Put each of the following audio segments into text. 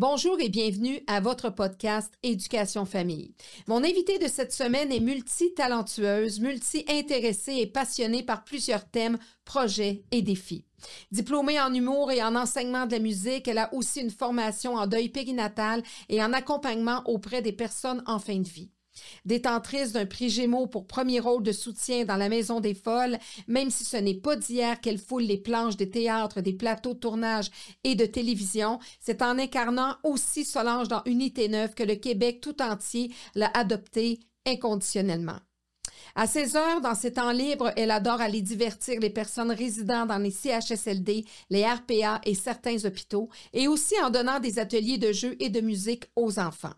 Bonjour et bienvenue à votre podcast Éducation Famille. Mon invitée de cette semaine est multitalentueuse, multi-intéressée et passionnée par plusieurs thèmes, projets et défis. Diplômée en humour et en enseignement de la musique, elle a aussi une formation en deuil périnatal et en accompagnement auprès des personnes en fin de vie. Détentrice d'un prix Gémeaux pour premier rôle de soutien dans La Maison des Folles, même si ce n'est pas d'hier qu'elle foule les planches des théâtres, des plateaux de tournage et de télévision, c'est en incarnant aussi Solange dans Unité 9 que le Québec tout entier l'a adoptée inconditionnellement. À ses heures, dans ses temps libres, elle adore aller divertir les personnes résidant dans les CHSLD, les RPA et certains hôpitaux, et aussi en donnant des ateliers de jeux et de musique aux enfants.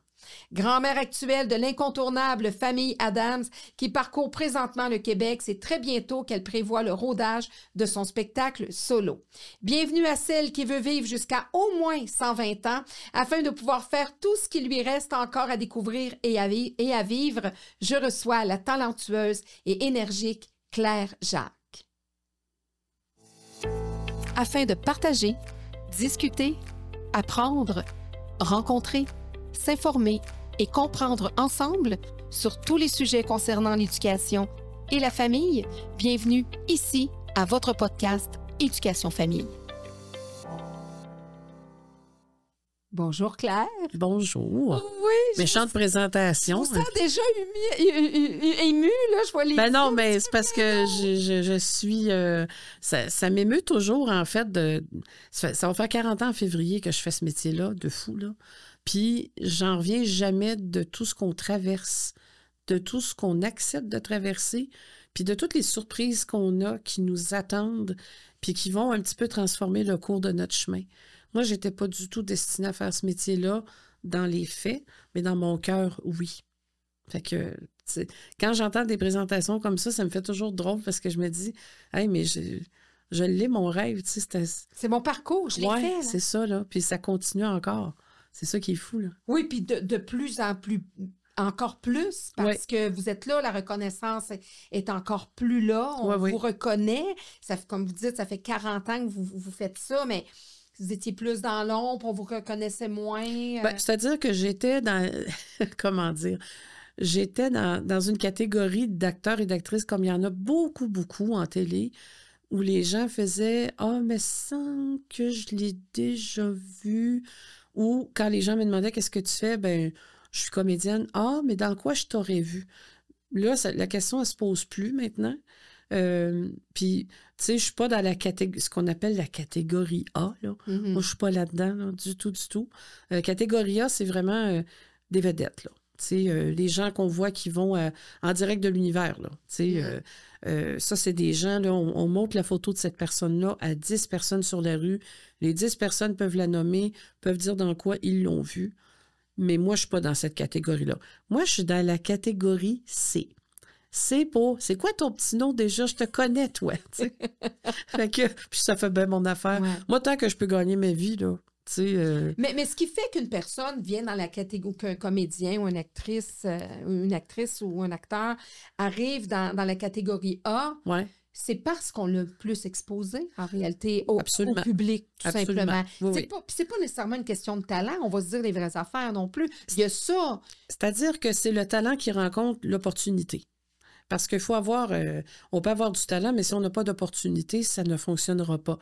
Grand-mère actuelle de l'incontournable famille Adams qui parcourt présentement le Québec, c'est très bientôt qu'elle prévoit le rodage de son spectacle solo. Bienvenue à celle qui veut vivre jusqu'à au moins 120 ans afin de pouvoir faire tout ce qui lui reste encore à découvrir et à vivre. Je reçois la talentueuse et énergique Claire Jacques. Afin de partager, discuter, apprendre, rencontrer, s'informer et comprendre ensemble sur tous les sujets concernant l'éducation et la famille, bienvenue ici à votre podcast Éducation Famille. Bonjour Claire. Bonjour. Oui. Méchante présentation. Je me sens déjà émue, là, je vois les... Ben non, mais c'est parce que je suis... ça m'émeut toujours, en fait, ça va faire 40 ans en février que je fais ce métier-là, de fou, là. Puis, j'en reviens jamais de tout ce qu'on traverse, de tout ce qu'on accepte de traverser, puis de toutes les surprises qu'on a qui nous attendent, puis qui vont un petit peu transformer le cours de notre chemin. Moi, j'étais pas du tout destinée à faire ce métier-là dans les faits, mais dans mon cœur, oui. Fait que, quand j'entends des présentations comme ça me fait toujours drôle parce que je me dis, hey, mais je l'ai, mon rêve, tu sais. C'est mon parcours, je l'ai fait. Oui, c'est ça, là. Puis ça continue encore. C'est ça qui est fou, là. Oui, puis de plus en plus, encore plus, parce que vous êtes là, la reconnaissance est encore plus là, on vous reconnaît. Ça, comme vous dites, ça fait 40 ans que vous faites ça, mais vous étiez plus dans l'ombre, on vous reconnaissait moins. Ben, c'est-à-dire que j'étais dans... comment dire? J'étais dans une catégorie d'acteurs et d'actrices, comme il y en a beaucoup, beaucoup en télé, où les gens faisaient « Ah, mais semble que je l'ai déjà vu ». Ou quand les gens me demandaient « Qu'est-ce que tu fais? » Ben, je suis comédienne. « Ah, mais dans quoi je t'aurais vu? » Là, la question, elle se pose plus maintenant. Puis, tu sais, je suis pas dans ce qu'on appelle la catégorie A, là. Mm-hmm. Moi, je suis pas là-dedans, là, du tout, du tout. Catégorie A, c'est vraiment des vedettes, là. Tu sais, les gens qu'on voit qui vont en direct de l'univers, là. Tu sais, ça, c'est des gens, là, on montre la photo de cette personne-là à 10 personnes sur la rue. Les 10 personnes peuvent la nommer, peuvent dire dans quoi ils l'ont vue. Mais moi, je suis pas dans cette catégorie-là. Moi, je suis dans la catégorie C. C'est quoi ton petit nom déjà? Je te connais, toi. Fait que, puis ça fait bien mon affaire. Ouais. Moi, tant que je peux gagner ma vie, là. Mais ce qui fait qu'une personne vient dans la catégorie, qu'un comédien ou une actrice ou un acteur arrive dans la catégorie A, c'est parce qu'on l'a plus exposé, en réalité, au public, tout simplement. Oui, c'est pas nécessairement une question de talent, on va se dire les vraies affaires non plus. Il y a ça. C'est-à-dire que c'est le talent qui rencontre l'opportunité. Parce qu'il faut avoir... on peut avoir du talent, mais si on n'a pas d'opportunité, ça ne fonctionnera pas.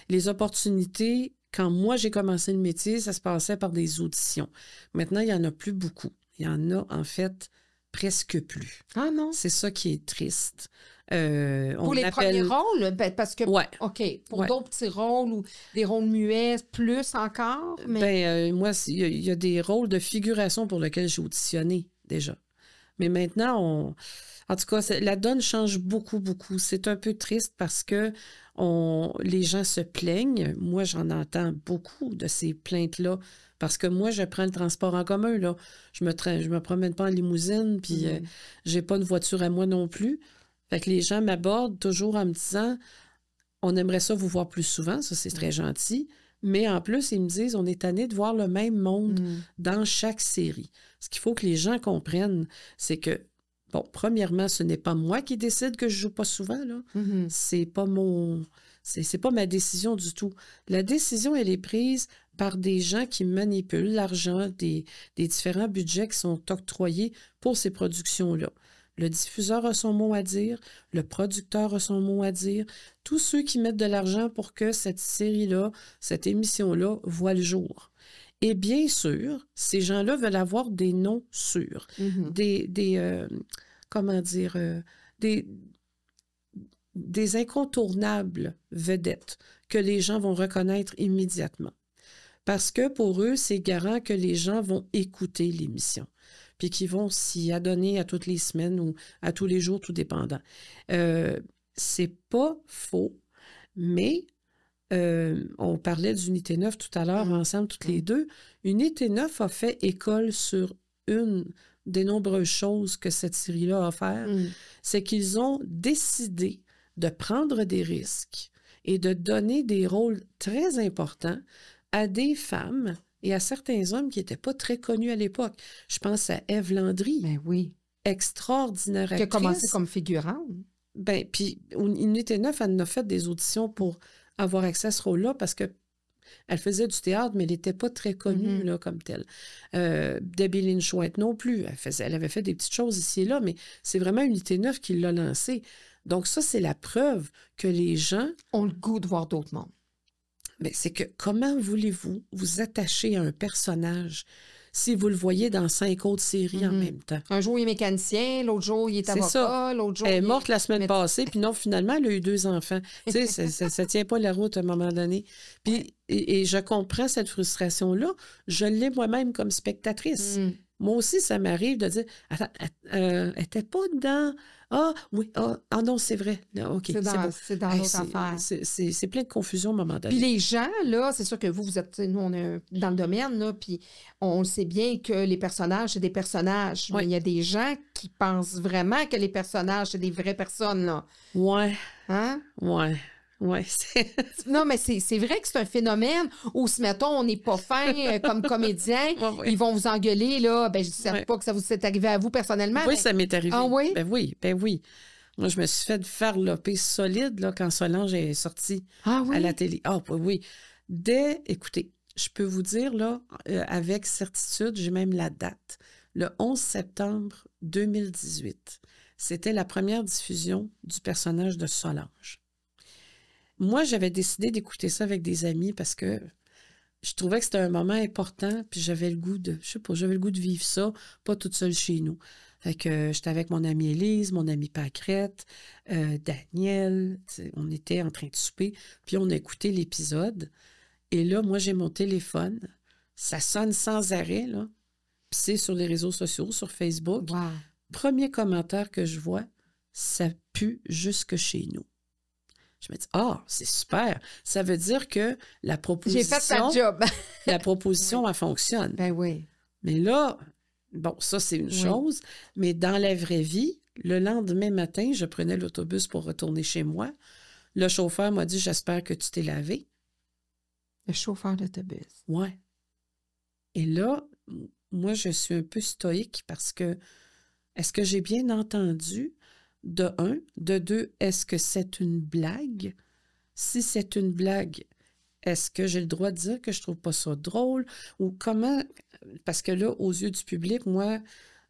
Les opportunités... Quand moi, j'ai commencé le métier, ça se passait par des auditions. Maintenant, il n'y en a plus beaucoup. Il y en a, en fait, presque plus. Ah non? C'est ça qui est triste. Pour les premiers rôles? Parce que, OK, pour d'autres petits rôles ou des rôles muets, plus encore? Mais... moi, il y a des rôles de figuration pour lesquels j'ai auditionné, déjà. Mais maintenant, en tout cas, la donne change beaucoup, beaucoup. C'est un peu triste parce que les gens se plaignent. Moi, j'en entends beaucoup de ces plaintes-là parce que moi, je prends le transport en commun, là. Je me promène pas en limousine, puis j'ai pas une voiture à moi non plus. Fait que les gens m'abordent toujours en me disant « On aimerait ça vous voir plus souvent. » Ça, c'est très gentil. Mais en plus, ils me disent « On est tanné de voir le même monde dans chaque série. » Ce qu'il faut que les gens comprennent, c'est que bon, premièrement, ce n'est pas moi qui décide que je joue pas souvent, là. C'est pas mon... C'est pas ma décision du tout. La décision, elle est prise par des gens qui manipulent l'argent des différents budgets qui sont octroyés pour ces productions-là. Le diffuseur a son mot à dire, le producteur a son mot à dire, tous ceux qui mettent de l'argent pour que cette série-là, cette émission-là, voit le jour. Et bien sûr, ces gens-là veulent avoir des noms sûrs, des incontournables vedettes que les gens vont reconnaître immédiatement. Parce que pour eux, c'est garant que les gens vont écouter l'émission, puis qu'ils vont s'y adonner à toutes les semaines ou à tous les jours, tout dépendant. C'est pas faux, mais on parlait d'Unité 9 tout à l'heure, ensemble, toutes les deux. Unité 9 a fait école sur une des nombreuses choses que cette série-là a offert. C'est qu'ils ont décidé de prendre des risques et de donner des rôles très importants à des femmes et à certains hommes qui n'étaient pas très connus à l'époque. Je pense à Ève Landry. Ben oui. Extraordinaire actrice. Qui a commencé comme figurante. Ben, puis Unité 9, elle en a fait des auditions pour avoir accès à ce rôle-là parce que elle faisait du théâtre, mais elle n'était pas très connue là, comme telle. Debbie Lynch White non plus. Elle avait fait des petites choses ici et là, mais c'est vraiment Unité 9 qui l'a lancée. Donc ça, c'est la preuve que les gens ont le goût de voir d'autres mondes. Mais c'est que comment voulez-vous vous attacher à un personnage si vous le voyez dans 5 autres séries en même temps? Un jour, il est mécanicien, l'autre jour, il est avocat, l'autre jour... Elle est morte la semaine passée, puis non, finalement, elle a eu 2 enfants. Tu sais, ça tient pas la route à un moment donné. Puis, et je comprends cette frustration-là. Je l'ai moi-même comme spectatrice. Moi aussi, ça m'arrive de dire, attends, elle n'était pas dans... Ah, oui, ah non, c'est vrai. OK, c'est dans l'autre affaire. C'est plein de confusion à un moment donné. Puis les gens, là, c'est sûr que vous êtes... Nous, on est dans le domaine, là, puis on sait bien que les personnages, c'est des personnages. Oui. Mais il y a des gens qui pensent vraiment que les personnages, c'est des vraies personnes, là. Ouais. Hein? Ouais. Oui. Non, mais c'est vrai que c'est un phénomène où, si, mettons, on n'est pas fin comme comédien, ils vont vous engueuler, là. Ben, je ne sais pas que ça vous est arrivé à vous personnellement. Oui, ça m'est arrivé. Ah oui? Ben oui. Moi, je me suis fait farloper solide là, quand Solange est sortie à la télé. Ah oui. Écoutez, je peux vous dire, là, avec certitude, j'ai même la date. Le 11 septembre 2018, c'était la première diffusion du personnage de Solange. Moi, j'avais décidé d'écouter ça avec des amis parce que je trouvais que c'était un moment important, puis j'avais le goût de vivre ça, pas toute seule chez nous. Fait que j'étais avec mon amie Élise, mon amie Pâquerette, Daniel, on était en train de souper, puis on a écouté l'épisode. Et là, moi, j'ai mon téléphone, ça sonne sans arrêt, là, puis c'est sur les réseaux sociaux, sur Facebook. Wow. Premier commentaire que je vois, ça pue jusque chez nous. Je me dis, c'est super. Ça veut dire que la proposition... J'ai fait ta job. La proposition, elle fonctionne. Ben oui. Mais là, bon, ça, c'est une chose. Mais dans la vraie vie, le lendemain matin, je prenais l'autobus pour retourner chez moi. Le chauffeur m'a dit, j'espère que tu t'es lavé. Le chauffeur d'autobus. Oui. Et là, moi, je suis un peu stoïque parce que, est-ce que j'ai bien entendu... De 1. De 2, est-ce que c'est une blague? Si c'est une blague, est-ce que j'ai le droit de dire que je trouve pas ça drôle? Ou comment... Parce que là, aux yeux du public, moi,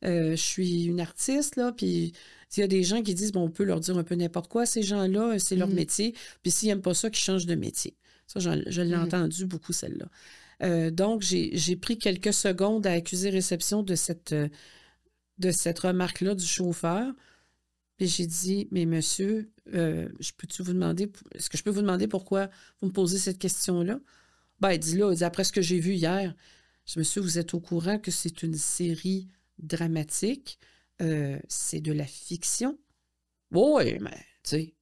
je suis une artiste, là, puis il y a des gens qui disent, bon, on peut leur dire un peu n'importe quoi. Ces gens-là, c'est leur métier. Puis s'ils n'aiment pas ça, qu'ils changent de métier. Ça, je l'ai entendu beaucoup, celle-là. Donc, j'ai pris quelques secondes à accuser réception de cette remarque-là du chauffeur. Puis j'ai dit, mais monsieur, est-ce que je peux vous demander pourquoi vous me posez cette question-là? Ben, il dit, après ce que j'ai vu hier, je dis, monsieur, vous êtes au courant que c'est une série dramatique, c'est de la fiction? Oui, mais, tu sais.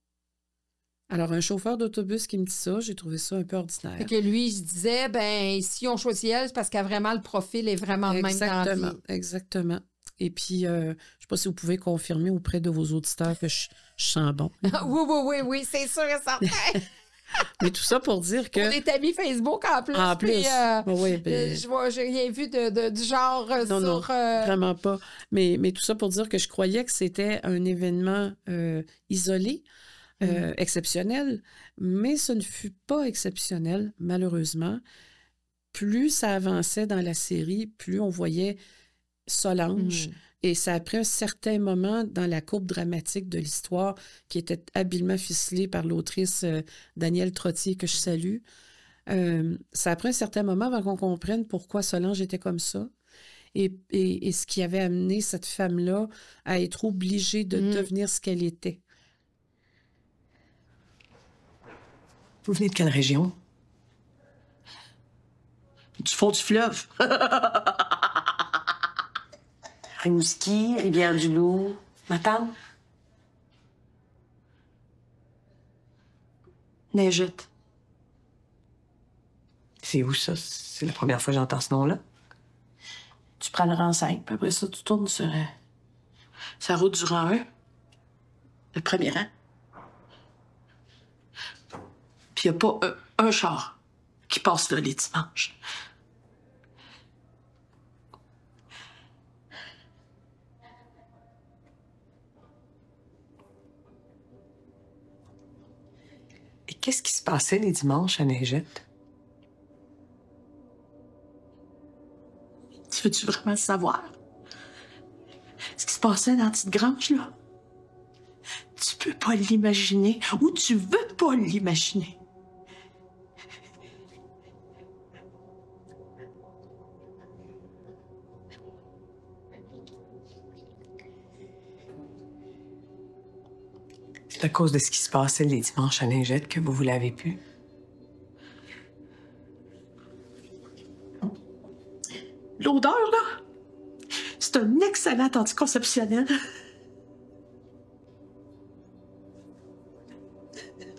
Alors, un chauffeur d'autobus qui me dit ça, j'ai trouvé ça un peu ordinaire. Fait que lui, il se disait, ben, si on choisit elle, c'est parce qu'elle a vraiment le profil est vraiment de même dans la vie. Exactement. Et puis, je ne sais pas si vous pouvez confirmer auprès de vos auditeurs que je sens bon. Oui, c'est sûr et certain. Mais tout ça pour dire que... On est amis Facebook en plus. En plus, oui. J'ai rien vu du genre non, vraiment pas. Mais tout ça pour dire que je croyais que c'était un événement isolé. exceptionnel, mais ce ne fut pas exceptionnel, malheureusement. Plus ça avançait dans la série, plus on voyait Solange. Et ça a pris un certain moment dans la courbe dramatique de l'histoire qui était habilement ficelée par l'autrice Danielle Trottier, que je salue. Ça a pris un certain moment avant qu'on comprenne pourquoi Solange était comme ça et ce qui avait amené cette femme-là à être obligée de devenir ce qu'elle était. Vous venez de quelle région? Du fond du fleuve. Rimouski, Rivière-du-Loup, Matane. Neigette. C'est où, ça? C'est la première fois que j'entends ce nom-là. Tu prends le rang 5, puis après ça, tu tournes sur la route du rang 1. Le premier rang. Puis il n'y a pas un char qui passe là les dimanches. Et qu'est-ce qui se passait les dimanches à Neigette? Tu veux-tu vraiment savoir? Ce qui se passait dans la petite grange, là? Tu peux pas l'imaginer, ou tu veux pas l'imaginer. C'est à cause de ce qui se passait les dimanches à Neigette que vous l'avez pu? L'odeur, là, c'est un excellent anticonceptionnel.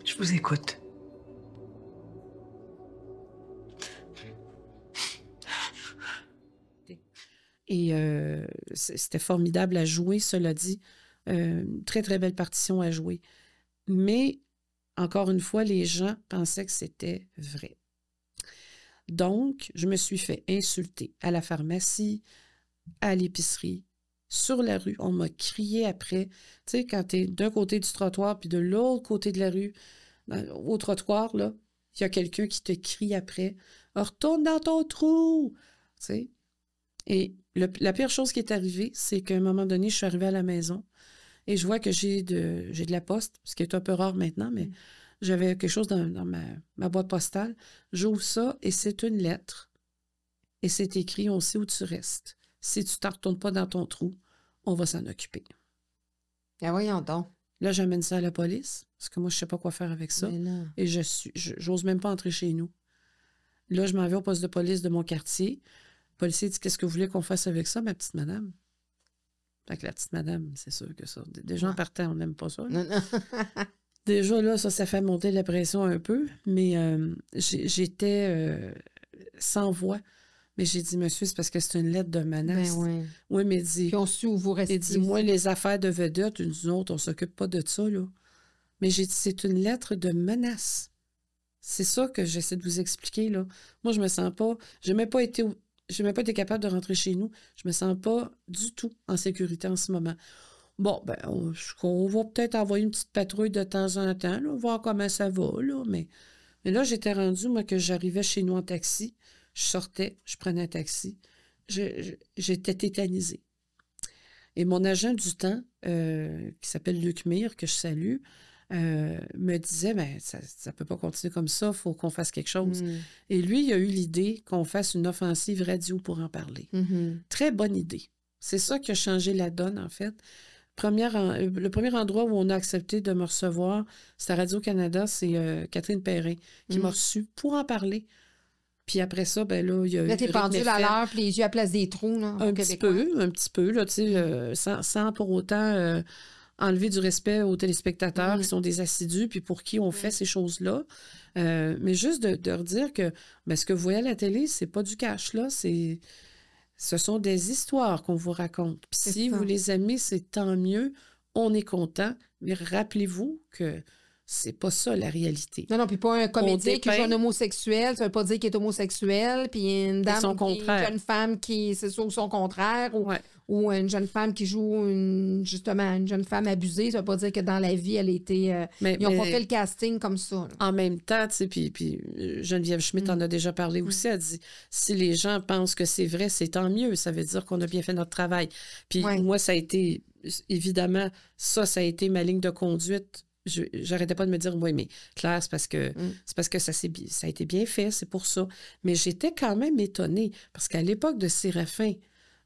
Je vous écoute. Et c'était formidable à jouer, cela dit. Très, très belle partition à jouer. Mais, encore une fois, les gens pensaient que c'était vrai. Donc, je me suis fait insulter à la pharmacie, à l'épicerie, sur la rue. On m'a crié après. Tu sais, quand tu es d'un côté du trottoir puis de l'autre côté de la rue, au trottoir, là, il y a quelqu'un qui te crie après. « Retourne dans ton trou! » Tu sais. Et la pire chose qui est arrivée, c'est qu'à un moment donné, je suis arrivée à la maison et je vois que j'ai de la poste, ce qui est un peu rare maintenant, mais j'avais quelque chose dans ma boîte postale. J'ouvre ça et c'est une lettre. Et c'est écrit « On sait où tu restes. Si tu ne retournes pas dans ton trou, on va s'en occuper. » Ah, voyons donc. Là, j'amène ça à la police, parce que moi, je ne sais pas quoi faire avec ça. Et j'ose même pas entrer chez nous. Là, je m'en vais au poste de police de mon quartier. Le policier dit « Qu'est-ce que vous voulez qu'on fasse avec ça, ma petite madame? » Fait que la petite madame, c'est sûr que ça. Déjà, en partant, on n'aime pas ça. Non, non. Déjà, là, ça fait monter la pression un peu, mais j'étais sans voix. Mais j'ai dit, monsieur, c'est parce que c'est une lettre de menace. Ben oui. Oui, mais il dit... Puis on suit où vous restez. Il dit, moi, les affaires de vedette, nous autres, on s'occupe pas de ça, là. Mais j'ai dit, c'est une lettre de menace. C'est ça que j'essaie de vous expliquer, là. Moi, je me sens pas... J'ai même pas été capable de rentrer chez nous. Je me sens pas du tout en sécurité en ce moment. Bon, ben, on va peut-être envoyer une petite patrouille de temps en temps, là, voir comment ça va, là. Mais là, j'étais rendue, moi, que j'arrivais chez nous en taxi. Je sortais, je prenais un taxi. J'étais tétanisée. Et mon agent du temps, qui s'appelle Luc Mire, que je salue, me disait, ben, ça ne peut pas continuer comme ça, il faut qu'on fasse quelque chose. Et lui, il a eu l'idée qu'on fasse une offensive radio pour en parler. Très bonne idée. C'est ça qui a changé la donne, en fait. Le premier endroit où on a accepté de me recevoir, c'est à Radio-Canada, c'est Catherine Perrin qui m'a reçue pour en parler. Puis après ça, ben là, il y a eu... Là, t'es pendule à l'heure, puis les yeux à la place des trous, là, un petit peu, là, tu sais, sans pour autant enlever du respect aux téléspectateurs qui sont des assidus, puis pour qui on fait ces choses-là. Mais juste de leur dire que ben, ce que vous voyez à la télé, c'est pas du cash, là, ce sont des histoires qu'on vous raconte. Puis si vous les aimez, c'est tant mieux, on est content, mais rappelez-vous que C'est pas ça, la réalité. Non, puis pas un comédien qui joue dépeint- un homosexuel, ça veut pas dire qu'il est homosexuel, puis une dame, son une contraire. jeune femme qui, c'est ça, ou son contraire, Ouais. ou une jeune femme qui joue justement une jeune femme abusée, ça veut pas dire que dans la vie, elle était... ils n'ont pas fait le casting comme ça. Là. En même temps, tu sais, puis Geneviève Schmidt en a déjà parlé aussi, elle dit, si les gens pensent que c'est vrai, c'est tant mieux, ça veut dire qu'on a bien fait notre travail. Puis moi, ça a été, évidemment, ça a été ma ligne de conduite. J'arrêtais pas de me dire, oui, mais Claire, c'est parce que ça a été bien fait, c'est pour ça. Mais j'étais quand même étonnée, parce qu'à l'époque de Séraphin,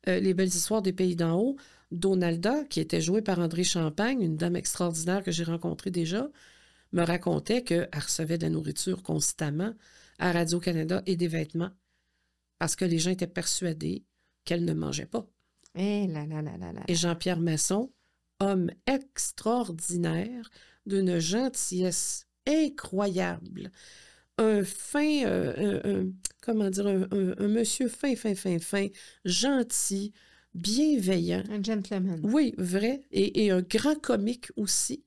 Les Belles Histoires des Pays d'en haut, Donalda, qui était jouée par André Champagne, une dame extraordinaire que j'ai rencontrée déjà, me racontait qu'elle recevait de la nourriture constamment à Radio-Canada et des vêtements, parce que les gens étaient persuadés qu'elle ne mangeait pas. Eh là là là là là. Et Jean-Pierre Masson, homme extraordinaire, d'une gentillesse incroyable, un monsieur fin, gentil, bienveillant. Un gentleman. Oui, vrai, et un grand comique aussi,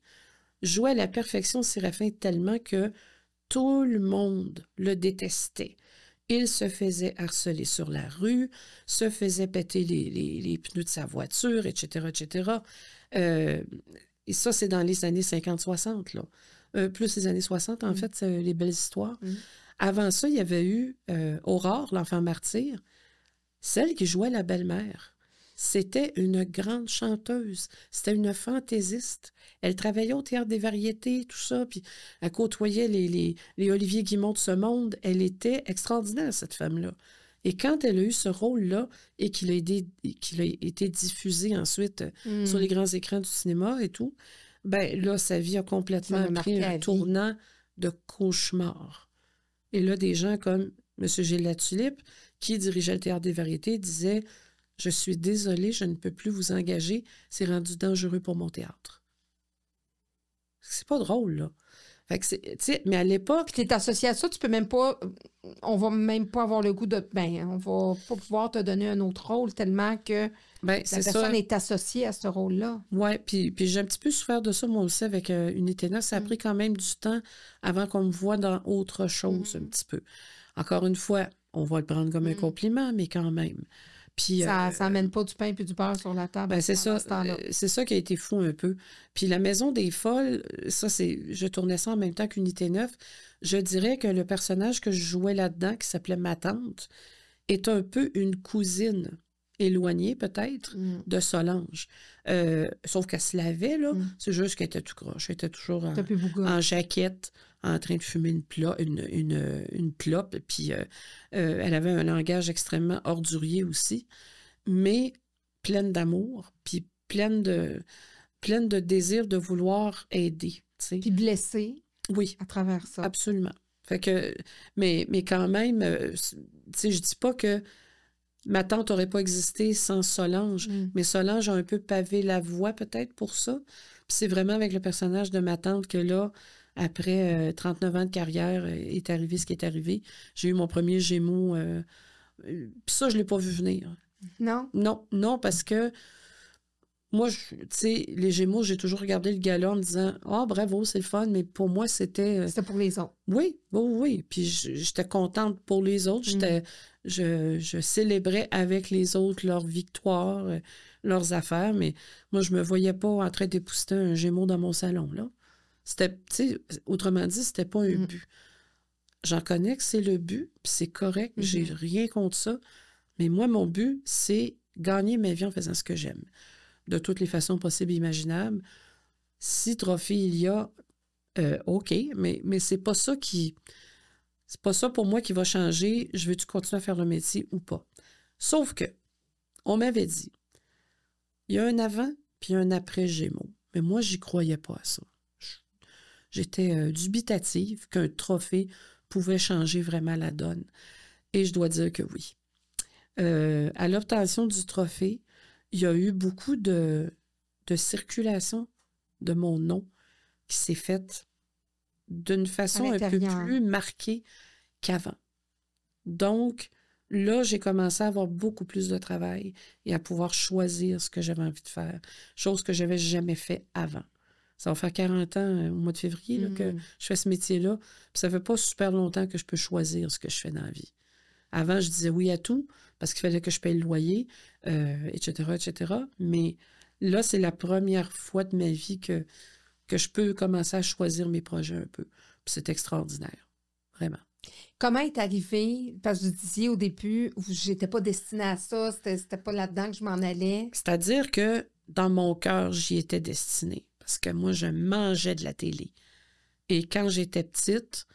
jouait à la perfection Séraphin tellement que tout le monde le détestait. Il se faisait harceler sur la rue, se faisait péter les pneus de sa voiture, etc., etc. Et ça, c'est dans les années 50-60, là. Plus les années 60, en fait, c'est les Belles Histoires. Avant ça, il y avait eu Aurore, l'enfant martyr, celle qui jouait la belle-mère. C'était une grande chanteuse. C'était une fantaisiste. Elle travaillait au Théâtre des Variétés, tout ça, puis elle côtoyait les Olivier Guimond de ce monde. Elle était extraordinaire, cette femme-là. Et quand elle a eu ce rôle-là et qu'il a été diffusé ensuite sur les grands écrans du cinéma et tout, ben là, sa vie a complètement pris un tournant de cauchemar. Et là, des gens comme M. Gilles Latulippe, qui dirigeait le Théâtre des Variétés, disait « Je suis désolée, je ne peux plus vous engager. C'est rendu dangereux pour mon théâtre. » C'est pas drôle, là. Fait que mais à l'époque... Tu es associé à ça, tu peux même pas... On va même pas avoir le goût de... on va pas pouvoir te donner un autre rôle tellement que la personne est associée à ce rôle-là. Oui, puis j'ai un petit peu souffert de ça, moi aussi, avec Uniténa. Ça a pris quand même du temps avant qu'on me voie dans autre chose, un petit peu. Encore une fois, on va le prendre comme un compliment, mais quand même. Puis, ça n'amène pas du pain et du beurre sur la table. Ben c'est ça qui a été fou un peu. Puis La Maison des Folles, ça, je tournais ça en même temps qu'Unité 9. Je dirais que le personnage que je jouais là-dedans, qui s'appelait ma tante, est un peu une cousine éloignée, peut-être, de Solange. Sauf qu'elle se lavait, là. C'est juste qu'elle était tout croche. Elle était toujours en jaquette, en train de fumer une clope. Puis elle avait un langage extrêmement ordurier aussi, mais pleine d'amour, puis pleine de désir de vouloir aider. T'sais. Puis blessée. Oui. À travers ça. Absolument. Fait que, mais quand même, je dis pas que ma tante n'aurait pas existé sans Solange, mais Solange a un peu pavé la voie peut-être pour ça. Puis c'est vraiment avec le personnage de ma tante que là, après 39 ans de carrière, est arrivé ce qui est arrivé. J'ai eu mon premier Gémeaux. Puis ça, je ne l'ai pas vu venir. Non? Non, parce que moi, tu sais, les Gémeaux, j'ai toujours regardé le gala en me disant « Ah, bravo, c'est le fun », mais pour moi, c'était... C'était pour les autres. Oui. Puis j'étais contente pour les autres. Je célébrais avec les autres leurs victoires, leurs affaires, mais moi, je me voyais pas en train d'épousseter un Gémeaux dans mon salon, là. C'était, tu sais, autrement dit, c'était pas un but. J'en connais que c'est le but, puis c'est correct, j'ai rien contre ça, mais moi, mon but, c'est gagner ma vie en faisant ce que j'aime. De toutes les façons possibles et imaginables. Si trophée il y a, OK, mais c'est pas ça c'est pas ça pour moi qui va changer. Je veux-tu continuer à faire le métier ou pas? Sauf que, on m'avait dit, il y a un avant puis un après Gémeaux. Mais moi, j'y croyais pas à ça. J'étais dubitative qu'un trophée pouvait changer vraiment la donne. Et je dois dire que oui. À l'obtention du trophée, il y a eu beaucoup de circulation de mon nom qui s'est faite d'une façon un peu plus marquée qu'avant. Donc, là, j'ai commencé à avoir beaucoup plus de travail et à pouvoir choisir ce que j'avais envie de faire, chose que je n'avais jamais fait avant. Ça va faire 40 ans au mois de février là, que je fais ce métier-là. Puis ça fait pas super longtemps que je peux choisir ce que je fais dans la vie. Avant, je disais oui à tout parce qu'il fallait que je paye le loyer, etc., etc. Mais là, c'est la première fois de ma vie que je peux commencer à choisir mes projets un peu. Puis c'est extraordinaire, vraiment. Comment est arrivé, parce que vous disiez au début, j'étais pas destinée à ça, c'était pas là-dedans que je m'en allais. C'est-à-dire que dans mon cœur, j'y étais destinée. Parce que moi, je mangeais de la télé. Et quand j'étais petite,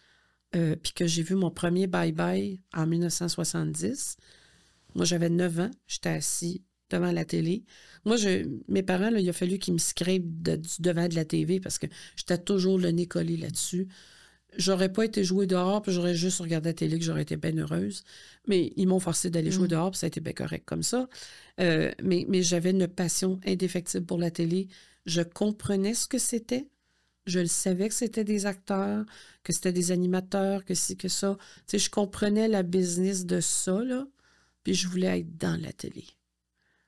puis que j'ai vu mon premier bye-bye en 1970, moi, j'avais 9 ans, j'étais assis devant la télé. Moi, mes parents, là, il a fallu qu'ils me scrapent devant de la TV parce que j'étais toujours le nez collé là-dessus. J'aurais pas été jouer dehors, puis j'aurais juste regardé la télé, que j'aurais été bien heureuse. Mais ils m'ont forcé d'aller jouer dehors, puis ça a été bien correct comme ça. Mais j'avais une passion indéfectible pour la télé. Je comprenais ce que c'était. Je le savais que c'était des acteurs, que c'était des animateurs, que ci, que ça. Tu sais, je comprenais la business de ça, là, puis je voulais être dans la télé.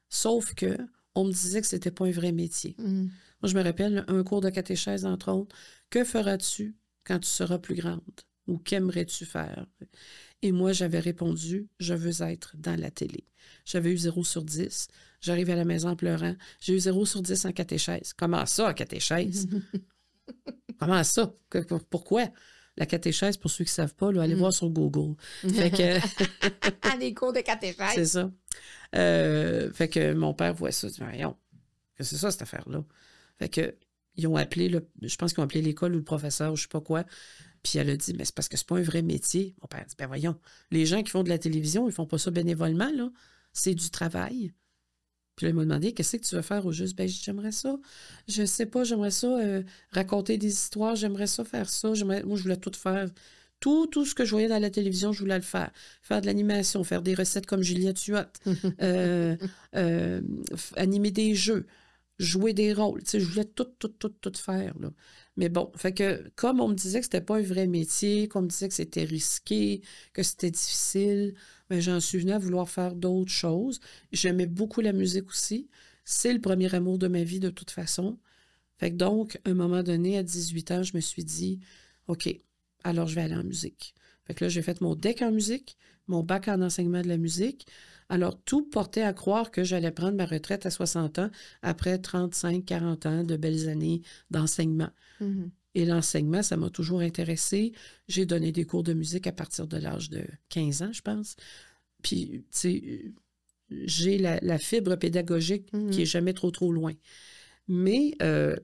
Sauf que on me disait que c'était pas un vrai métier. Moi, je me rappelle un cours de catéchèse, entre autres. Que feras-tu quand tu seras plus grande? Ou qu'aimerais-tu faire? Et moi, j'avais répondu, je veux être dans la télé. J'avais eu 0 sur 10. J'arrive à la maison en pleurant. J'ai eu 0 sur 10 en catéchèse. Comment ça, en catéchèse? Comment ça? Pourquoi? La catéchèse, pour ceux qui ne savent pas, là, allez voir sur Google. Fait que... Les cours de catéchèse. C'est ça. Fait que mon père voit ça. Il dit, voyons, que c'est ça, cette affaire-là? Fait que ils ont appelé, je pense qu'ils ont appelé l'école ou le professeur, ou je sais pas quoi. Puis elle a dit, mais c'est parce que c'est pas un vrai métier. Mon père dit, ben voyons, les gens qui font de la télévision, ils font pas ça bénévolement, là. C'est du travail. Puis là, il m'a demandé, qu'est-ce que tu veux faire au juste? Ben, j'aimerais ça. Je sais pas, j'aimerais ça raconter des histoires, j'aimerais ça faire ça. Moi, je voulais tout faire. Tout ce que je voyais dans la télévision, je voulais le faire. Faire de l'animation, faire des recettes comme Juliette Huot, animer des jeux, jouer des rôles. Tu sais, je voulais tout faire, là. Mais bon, fait que comme on me disait que c'était pas un vrai métier, qu'on me disait que c'était risqué, que c'était difficile, bien, j'en suis venue à vouloir faire d'autres choses. J'aimais beaucoup la musique aussi. C'est le premier amour de ma vie, de toute façon. Fait que donc, à un moment donné, à 18 ans, je me suis dit, OK, alors je vais aller en musique. Fait que là, j'ai fait mon DEC en musique, mon bac en enseignement de la musique. Alors, tout portait à croire que j'allais prendre ma retraite à 60 ans après 35, 40 ans de belles années d'enseignement. Et l'enseignement, ça m'a toujours intéressée. J'ai donné des cours de musique à partir de l'âge de 15 ans, je pense. Puis, tu sais, j'ai la fibre pédagogique qui est jamais trop loin. Mais dans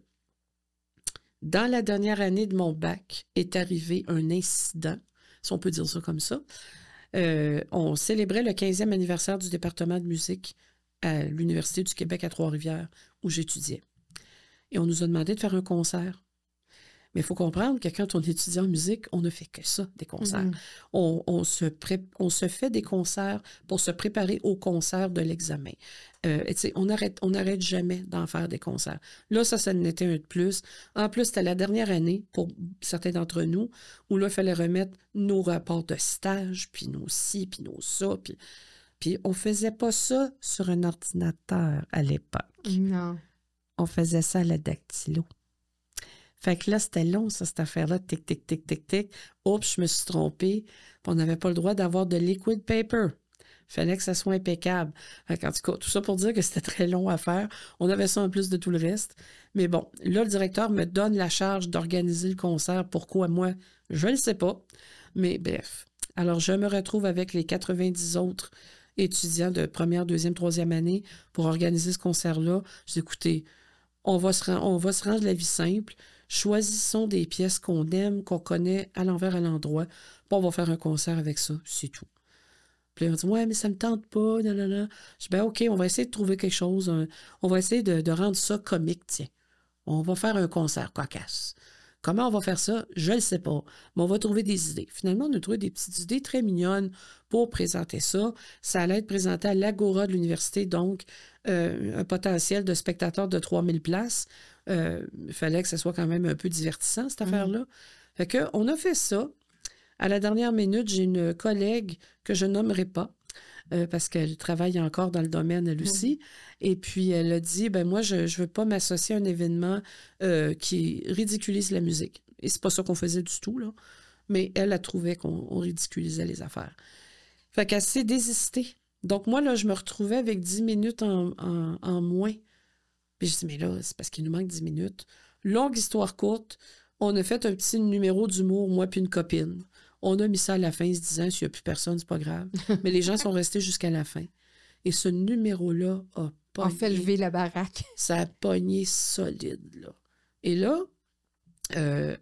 la dernière année de mon bac est arrivé un incident, si on peut dire ça comme ça. On célébrait le 15e anniversaire du département de musique à l'Université du Québec à Trois-Rivières, où j'étudiais. Et on nous a demandé de faire un concert. Mais il faut comprendre que quand on étudie en musique, on ne fait que ça, des concerts. On se fait des concerts pour se préparer au concert de l'examen. On n'arrête jamais d'en faire des concerts. Là, ça n'était un de plus. En plus, c'était la dernière année, pour certains d'entre nous, où là, il fallait remettre nos rapports de stage, puis nos ci, puis nos ça. Puis on ne faisait pas ça sur un ordinateur à l'époque. Non. On faisait ça à la dactylo. Fait que là, c'était long, ça, cette affaire-là. Tic, tic, tic, tic, tic. Oups, je me suis trompée. Puis on n'avait pas le droit d'avoir de liquid paper. Il fallait que ça soit impeccable. Fait qu'en tout cas, tout ça pour dire que c'était très long à faire. On avait ça en plus de tout le reste. Mais bon, là, le directeur me donne la charge d'organiser le concert. Pourquoi moi? Je ne le sais pas. Mais bref. Alors, je me retrouve avec les 90 autres étudiants de première, deuxième, troisième année pour organiser ce concert-là. Je dis, écoutez, on va se rendre la vie simple. Choisissons des pièces qu'on aime, qu'on connaît à l'envers, à l'endroit. Puis on va faire un concert avec ça, c'est tout. Puis là, on dit, ouais, mais ça me tente pas, non. Je dis, ben OK, on va essayer de trouver quelque chose. On va essayer de rendre ça comique, tiens. On va faire un concert cocasse. Comment on va faire ça? Je ne sais pas. Mais on va trouver des idées. Finalement, on a trouvé des petites idées très mignonnes pour présenter ça. Ça allait être présenté à l'Agora de l'université, donc un potentiel de spectateurs de 3000 places. Il fallait que ça soit quand même un peu divertissant, cette affaire-là. Fait qu'on a fait ça. À la dernière minute, j'ai une collègue que je nommerai pas, parce qu'elle travaille encore dans le domaine, elle aussi. Et puis, elle a dit, ben moi, je ne veux pas m'associer à un événement qui ridiculise la musique. Et c'est pas ça qu'on faisait du tout, là. Mais elle a trouvé qu'on ridiculisait les affaires. Fait qu'elle s'est désistée. Donc, moi, là, je me retrouvais avec 10 minutes en moins. Puis je dis, mais là, c'est parce qu'il nous manque 10 minutes. Longue histoire courte, on a fait un petit numéro d'humour, moi puis une copine. On a mis ça à la fin, se disant, s'il n'y a plus personne, c'est pas grave. Mais les gens sont restés jusqu'à la fin. Et ce numéro-là a pogné. On fait lever la baraque. Ça a pogné solide, là. Et là,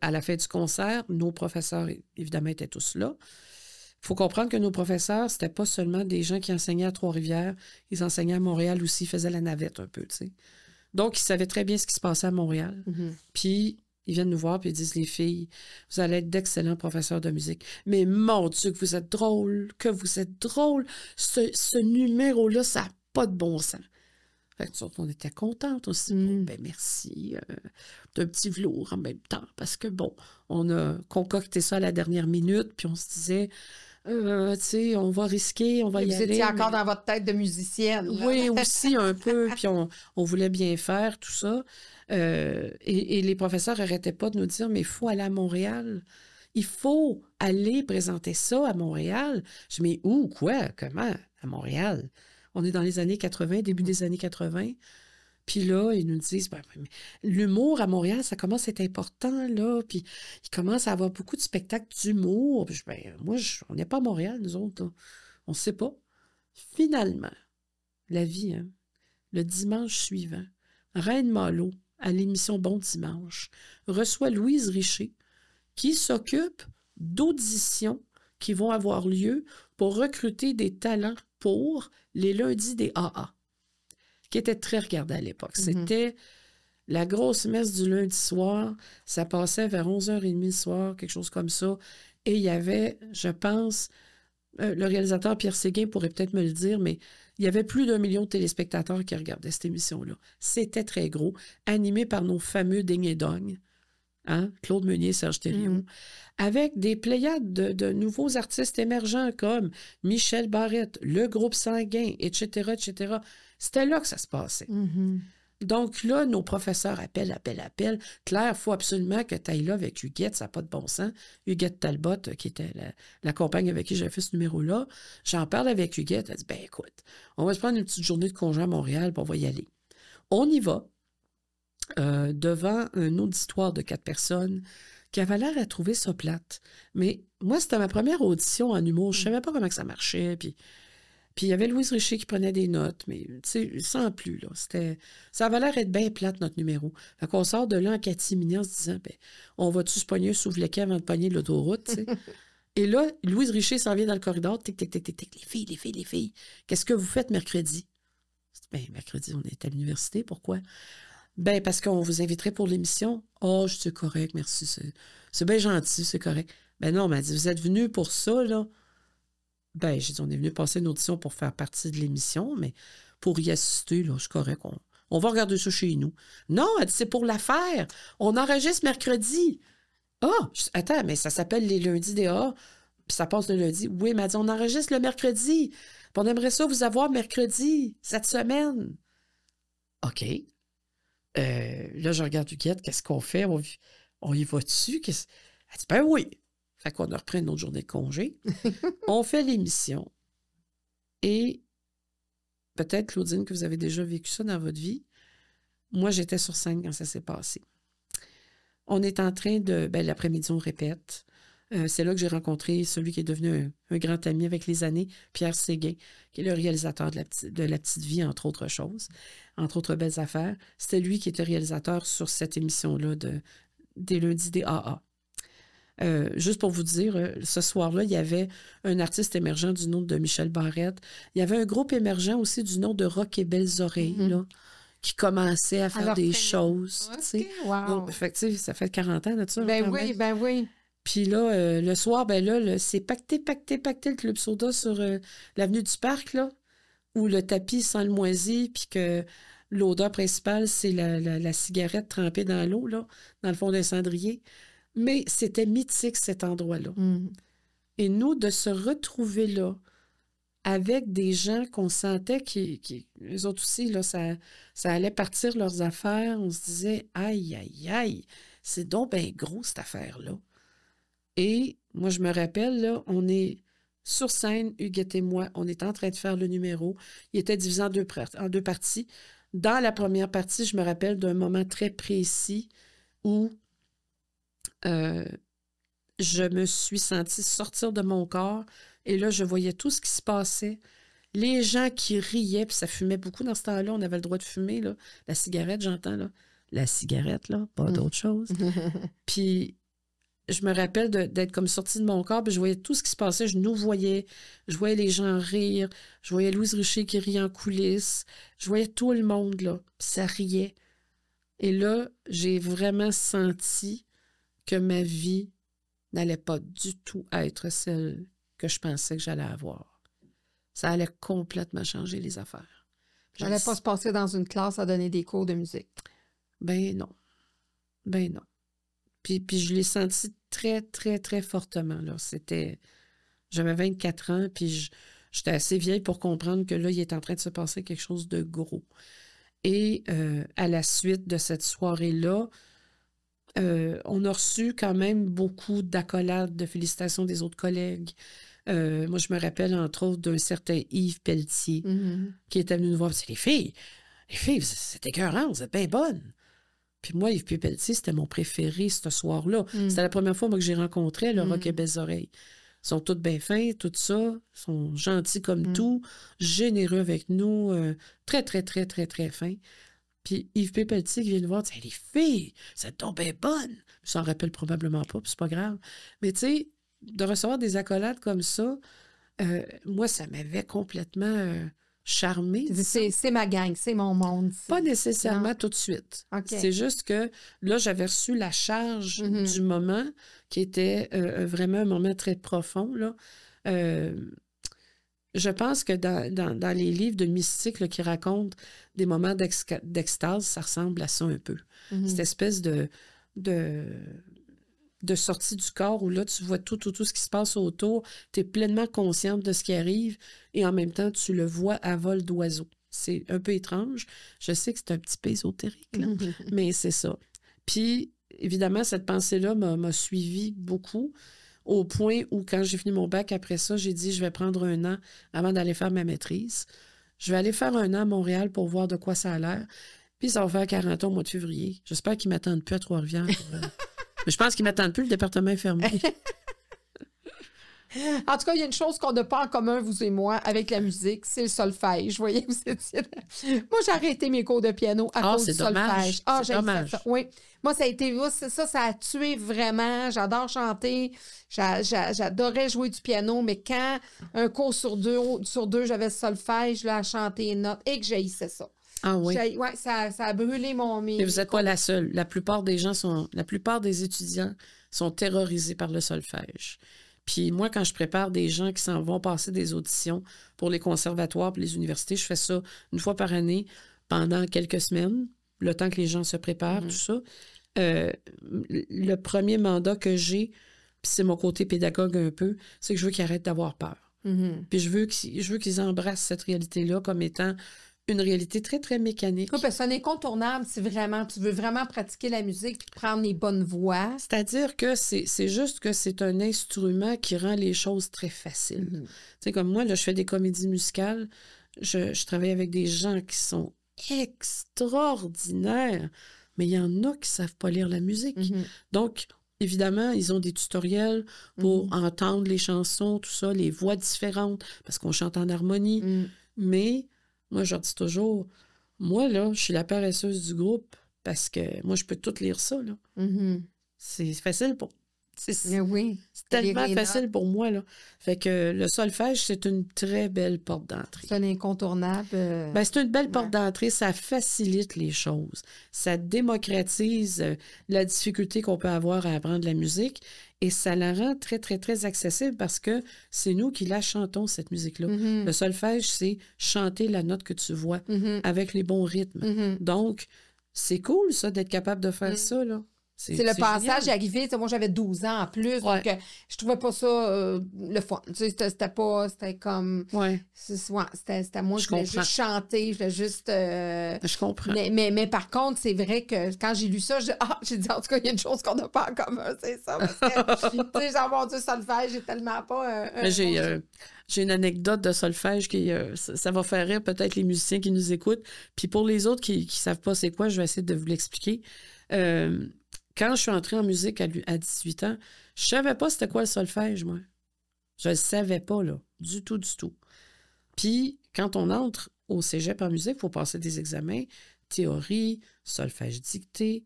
à la fin du concert, nos professeurs, évidemment, étaient tous là. Il faut comprendre que nos professeurs, c'était pas seulement des gens qui enseignaient à Trois-Rivières, ils enseignaient à Montréal aussi, ils faisaient la navette un peu, tu sais. Donc, ils savaient très bien ce qui se passait à Montréal. Puis, ils viennent nous voir puis ils disent, les filles, vous allez être d'excellents professeurs de musique. Mais mon Dieu, que vous êtes drôles, que vous êtes drôles. Ce numéro-là, ça n'a pas de bon sens. Fait que nous autres, on était contentes aussi. Bon, ben merci. D'un petit velours en même temps. Parce que, bon, on a concocté ça à la dernière minute, puis on se disait, tu sais, on va risquer, on va y aller. Vous étiez encore dans votre tête de musicienne. Là. Oui, aussi un peu. Puis on voulait bien faire tout ça. Et les professeurs n'arrêtaient pas de nous dire, mais il faut aller à Montréal. Il faut aller présenter ça à Montréal. Je dis, mais où, quoi, comment, à Montréal? On est dans les années 80, début des années 80. Puis là, ils nous disent, ben, l'humour à Montréal, ça commence à être important, là. Puis il commence à avoir beaucoup de spectacles d'humour. Puis moi, on n'est pas à Montréal, nous autres. Là. On ne sait pas. Finalement, la vie, hein, le dimanche suivant, Reine Malo, à l'émission Bon Dimanche, reçoit Louise Richer, qui s'occupe d'auditions qui vont avoir lieu pour recruter des talents pour les lundis des AA, qui étaient très regardés à l'époque. C'était la grosse messe du lundi soir. Ça passait vers 11h30 le soir, quelque chose comme ça. Et il y avait, je pense, le réalisateur Pierre Séguin pourrait peut-être me le dire, mais il y avait plus d'1 million de téléspectateurs qui regardaient cette émission-là. C'était très gros, animé par nos fameux Ding et Dong, hein? Claude Meunier, Serge Thériault, avec des pléiades de nouveaux artistes émergents comme Michel Barrette, le groupe Sanguin, etc., etc. C'était là que ça se passait. Donc là, nos professeurs appellent. Claire, il faut absolument que tu ailles là avec Huguette, ça n'a pas de bon sens. Huguette Talbot, qui était la compagne avec qui j'avais fait ce numéro-là, j'en parle avec Huguette, elle dit, ben écoute, on va se prendre une petite journée de congé à Montréal, puis on va y aller. On y va, devant un auditoire de 4 personnes, qui avait l'air à trouver ça plate. Mais moi, c'était ma première audition en humour, je ne savais pas comment que ça marchait, puis il y avait Louise Richer qui prenait des notes, mais tu sais, sans plus, là. Ça avait l'air d'être bien plate, notre numéro. Fait qu'on sort de là en catimini en se disant, ben, on va-tu se pogner sous le quai avant de pogner l'autoroute, tu sais? Et là, Louise Richer s'en vient dans le corridor, tic, tic, tic, tic, tic, les filles, qu'est-ce que vous faites mercredi? Ben, mercredi, on est à l'université, pourquoi? Ben, parce qu'on vous inviterait pour l'émission. Oh, je suis correct, merci, c'est bien gentil, c'est correct. Ben non, elle m'a dit, vous êtes venu pour ça, là? Ben, j'ai dit, on est venu passer une audition pour faire partie de l'émission, mais pour y assister, là, je suis correct. On va regarder ça chez nous. Non, elle dit, c'est pour l'affaire. On enregistre mercredi. Ah, attends, mais ça s'appelle les lundis des A, puis ça passe le lundi. Oui, mais elle dit, on enregistre le mercredi. Puis on aimerait ça vous avoir mercredi, cette semaine. OK. Là, je regarde Huguette, qu'est-ce qu'on fait? On y va dessus? Elle dit, ben oui. Fait qu'on a repris une autre journée de congé. On fait l'émission. Et peut-être, Claudine, que vous avez déjà vécu ça dans votre vie. Moi, j'étais sur scène quand ça s'est passé. On est en train de... Ben, l'après-midi, on répète. C'est là que j'ai rencontré celui qui est devenu un grand ami avec les années, Pierre Séguin, qui est le réalisateur de La Petite Vie, entre autres choses, entre autres belles affaires. C'était lui qui était réalisateur sur cette émission-là des lundis des AA. Juste pour vous dire, ce soir-là, il y avait un artiste émergent du nom de Michel Barrette. Il y avait un groupe émergent aussi du nom de Rock et Belles Oreilles, là, qui commençait à faire des choses. Okay, wow. Donc, fait que, ça fait 40 ans de ça. Ben oui, ben oui. Puis là, le soir, ben là, c'est pacté le Club Soda sur l'avenue du Parc, là, où le tapis sent le moisi, puis que l'odeur principale, c'est la cigarette trempée dans l'eau, là, dans le fond d'un cendrier. Mais c'était mythique, cet endroit-là. Et nous, de se retrouver là, avec des gens qu'on sentait qui eux autres aussi, là, ça allait partir leurs affaires. On se disait, aïe, aïe, aïe, c'est donc bien gros, cette affaire-là. Et moi, je me rappelle, là, on est sur scène, Huguette et moi, on est en train de faire le numéro. Il était divisé en deux parties. Dans la première partie, je me rappelle d'un moment très précis où je me suis sentie sortir de mon corps. Et là, je voyais tout ce qui se passait. Les gens qui riaient, puis ça fumait beaucoup dans ce temps-là. On avait le droit de fumer, là. La cigarette, j'entends, là. La cigarette, là, pas d'autre chose. Puis je me rappelle d'être comme sortie de mon corps, puis je voyais tout ce qui se passait. Je nous voyais. Je voyais les gens rire. Je voyais Louise Richer qui riait en coulisses. Je voyais tout le monde, là. Puis ça riait. Et là, j'ai vraiment senti que ma vie n'allait pas du tout être celle que je pensais que j'allais avoir. Ça allait complètement changer les affaires. J'allais pas se passer dans une classe à donner des cours de musique. Ben non. Ben non. Puis je l'ai senti très, très, très fortement. Là. J'avais 24 ans, puis j'étais assez vieille pour comprendre que là, il est en train de se passer quelque chose de gros. Et à la suite de cette soirée-là, on a reçu quand même beaucoup d'accolades, de félicitations des autres collègues. Moi, je me rappelle, entre autres, d'un certain Yves Pelletier qui était venu nous voir. C'est les filles, c'est écœurant, vous êtes bien bonnes. Puis moi, Yves Pelletier, c'était mon préféré ce soir-là. C'était la première fois moi, que j'ai rencontré le Rock et Belles Oreilles. Ils sont tous bien fins, tout ça. Ils sont gentils comme tout, généreux avec nous, très, très, très, très, très fins. Puis Yves Pelletier qui vient nous voir, dit « Les filles, vous êtes donc bien bonnes! » Je s'en rappelle probablement pas, puis c'est pas grave. Mais tu sais, de recevoir des accolades comme ça, moi, ça m'avait complètement charmée. C'est ma gang, c'est mon monde. Pas nécessairement tout de suite. Okay. C'est juste que là, j'avais reçu la charge du moment qui était vraiment un moment très profond, là. Je pense que dans les livres de mystique là, qui racontent des moments d'extase, ça ressemble à ça un peu. Cette espèce de sortie du corps où là, tu vois tout ce qui se passe autour, tu es pleinement consciente de ce qui arrive et en même temps, tu le vois à vol d'oiseau. C'est un peu étrange. Je sais que c'est un petit peu ésotérique, là, mais c'est ça. Puis, évidemment, cette pensée-là m'a suivie beaucoup. Au point où, quand j'ai fini mon bac, après ça, j'ai dit, je vais prendre 1 an avant d'aller faire ma maîtrise. Je vais aller faire 1 an à Montréal pour voir de quoi ça a l'air. Puis ça va faire 40 ans au mois de février. J'espère qu'ils ne m'attendent plus à Trois-Rivières. Mais je pense qu'ils ne m'attendent plus, le département est fermé. En tout cas, il y a une chose qu'on n'a pas en commun, vous et moi, avec la musique, c'est le solfège. Vous voyez, vous étiez... Moi, j'ai arrêté mes cours de piano à cause du solfège. C'est dommage. Ça. Oui. Moi, ça a été... Ça a tué vraiment. J'adore chanter. J'adorais jouer du piano, mais quand un cours sur deux, j'avais le solfège, là, à chanter les notes, et que j'haïssais ça. Ah oui? Oui, ça a brûlé mon... Mais vous n'êtes pas la seule. La plupart des étudiants sont terrorisés par le solfège. Puis moi, quand je prépare des gens qui s'en vont passer des auditions pour les conservatoires et les universités, je fais ça 1 fois par année pendant quelques semaines, le temps que les gens se préparent, tout ça. Le premier mandat que j'ai, puis c'est mon côté pédagogue un peu, c'est que je veux qu'ils arrêtent d'avoir peur. Puis je veux qu'ils embrassent cette réalité-là comme étant une réalité très, très mécanique. Oui, parce que c'est un incontournable si vraiment tu veux vraiment pratiquer la musique et prendre les bonnes voix. C'est-à-dire que c'est juste que c'est un instrument qui rend les choses très faciles. Tu sais, comme moi, là, je fais des comédies musicales. Je travaille avec des gens qui sont extraordinaires, mais il y en a qui ne savent pas lire la musique. Donc, évidemment, ils ont des tutoriels pour entendre les chansons, tout ça, les voix différentes, parce qu'on chante en harmonie. Mais... moi, je leur dis toujours, moi, là, je suis la paresseuse du groupe parce que moi, je peux tout lire ça, là. C'est facile pour... C'est tellement facile pour moi, là. Fait que le solfège, c'est une très belle porte d'entrée. C'est un incontournable. Ben, c'est une belle porte d'entrée. Ça facilite les choses. Ça démocratise la difficulté qu'on peut avoir à apprendre la musique et ça la rend très, très, très accessible parce que c'est nous qui la chantons, cette musique-là. Le solfège, c'est chanter la note que tu vois avec les bons rythmes. Donc, c'est cool, ça, d'être capable de faire ça, là. C'est le passage génial. arrivé. Tu sais, moi, j'avais 12 ans en plus. Ouais. Donc, je trouvais pas ça le fun. Tu sais, c'était pas... C'était comme... Ouais, C'était moi, je voulais comprends. juste chanter. Je voulais juste... je comprends. Mais par contre, c'est vrai que quand j'ai lu ça, j'ai dit, en tout cas, il y a une chose qu'on n'a pas en commun, c'est ça. Parce que, tu sais, genre, mon Dieu, solfège, j'ai tellement pas J'ai une anecdote de solfège qui ça va faire rire peut-être les musiciens qui nous écoutent. Puis pour les autres qui savent pas c'est quoi, je vais essayer de vous l'expliquer. Quand je suis entrée en musique à 18 ans, je savais pas c'était quoi le solfège, moi. Je le savais pas, là. Du tout, du tout. Puis quand on entre au cégep en musique, il faut passer des examens, théorie, solfège dicté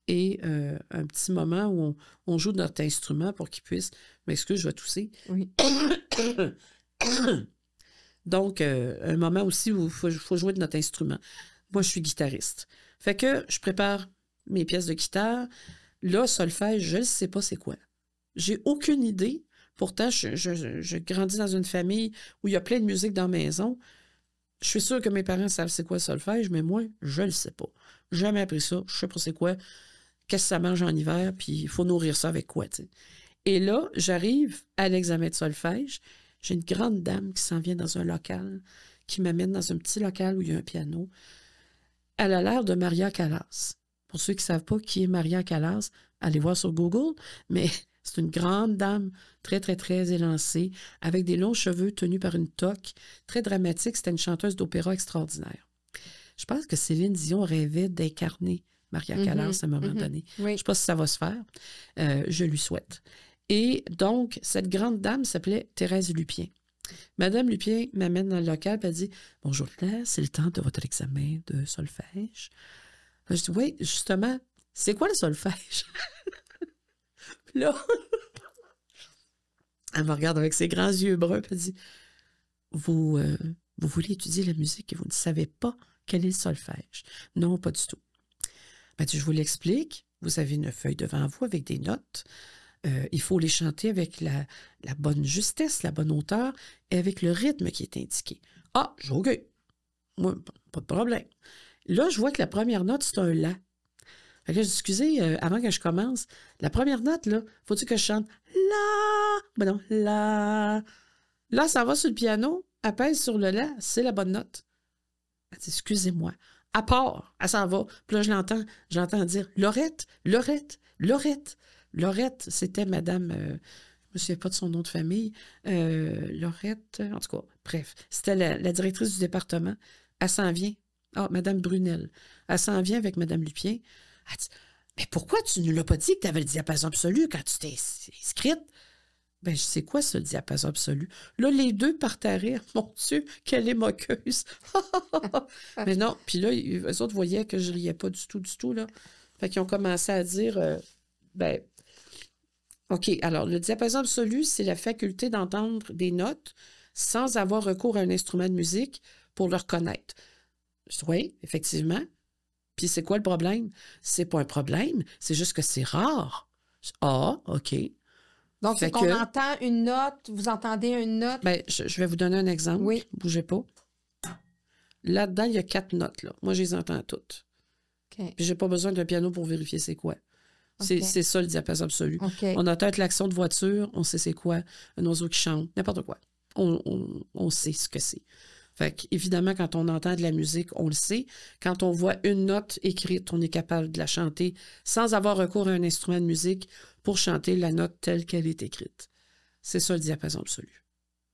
et un petit moment où on joue de notre instrument pour qu'il puisse... M'excuse, je vais tousser. Oui. Donc, un moment aussi où il faut jouer de notre instrument. Moi, je suis guitariste. Fait que je prépare mes pièces de guitare. Là, solfège, je ne sais pas c'est quoi. J'ai aucune idée. Pourtant, je grandis dans une famille où il y a plein de musique dans la maison. Je suis sûre que mes parents savent c'est quoi le solfège, mais moi, je ne le sais pas. J'ai jamais appris ça. Je ne sais pas c'est quoi. Qu'est-ce que ça mange en hiver, puis il faut nourrir ça avec quoi, tu sais. Et là, j'arrive à l'examen de solfège. J'ai une grande dame qui s'en vient dans un local, qui m'amène dans un petit local où il y a un piano. Elle a l'air de Maria Callas. Pour ceux qui ne savent pas qui est Maria Callas, allez voir sur Google, mais c'est une grande dame, très, très, très élancée, avec des longs cheveux tenus par une toque, très dramatique. C'était une chanteuse d'opéra extraordinaire. Je pense que Céline Dion rêvait d'incarner Maria Callas à un moment donné. Oui. Je ne sais pas si ça va se faire. Je lui souhaite. Et donc, cette grande dame s'appelait Thérèse Lupien. Madame Lupien m'amène dans le local et elle dit « Bonjour Claire, c'est le temps de votre examen de solfège. » Je dis « Oui, justement, c'est quoi le solfège? » Puis là, elle me regarde avec ses grands yeux bruns et elle dit « Vous voulez étudier la musique et vous ne savez pas quel est le solfège? » Non, pas du tout. Ben, je vous l'explique. Vous avez une feuille devant vous avec des notes. Il faut les chanter avec la bonne justesse, la bonne hauteur et avec le rythme qui est indiqué. Ah, j'ai OK. Moi, pas de problème. Là, je vois que la première note, c'est un La. Fait que là, excusez, avant que je commence, la première note, là, faut-tu que je chante La? Ben non, La. Là, ça va sur le piano, elle pèse sur le La, c'est la bonne note. Elle dit, excusez-moi. À part, elle s'en va. Puis là, je l'entends dire Laurette, Laurette, Laurette. Laurette, c'était madame, je ne me souviens pas de son nom de famille, Laurette, en tout cas, bref, c'était la directrice du département. Elle s'en vient. Ah, madame Brunel. Elle s'en vient avec madame Lupien. Elle dit, mais pourquoi tu ne l'as pas dit que tu avais le diapason absolu quand tu t'es inscrite? Ben, je sais quoi, ce diapason absolu? Là, les deux partent à rire. Mon Dieu, quelle est moqueuse! Mais non, puis là, eux autres voyaient que je riais pas du tout, là. Fait qu'ils ont commencé à dire, OK, alors, le diapason absolu, c'est la faculté d'entendre des notes sans avoir recours à un instrument de musique pour le reconnaître. Je dis, oui, effectivement. Puis c'est quoi le problème? C'est pas un problème, c'est juste que c'est rare. Je dis, ah, OK. Donc, c'est qu'on entend une note, vous entendez une note? Ben, je vais vous donner un exemple. Oui. Bougez pas. Là-dedans, il y a 4 notes, là. Moi, je les entends toutes. OK. Puis j'ai pas besoin d'un piano pour vérifier c'est quoi. C'est ça le diapason absolu. Okay. On entend un klaxon de voiture, on sait c'est quoi, un oiseau qui chante, n'importe quoi. On sait ce que c'est. Fait qu'évidemment, quand on entend de la musique, on le sait. Quand on voit une note écrite, on est capable de la chanter sans avoir recours à un instrument de musique pour chanter la note telle qu'elle est écrite. C'est ça le diapason absolu.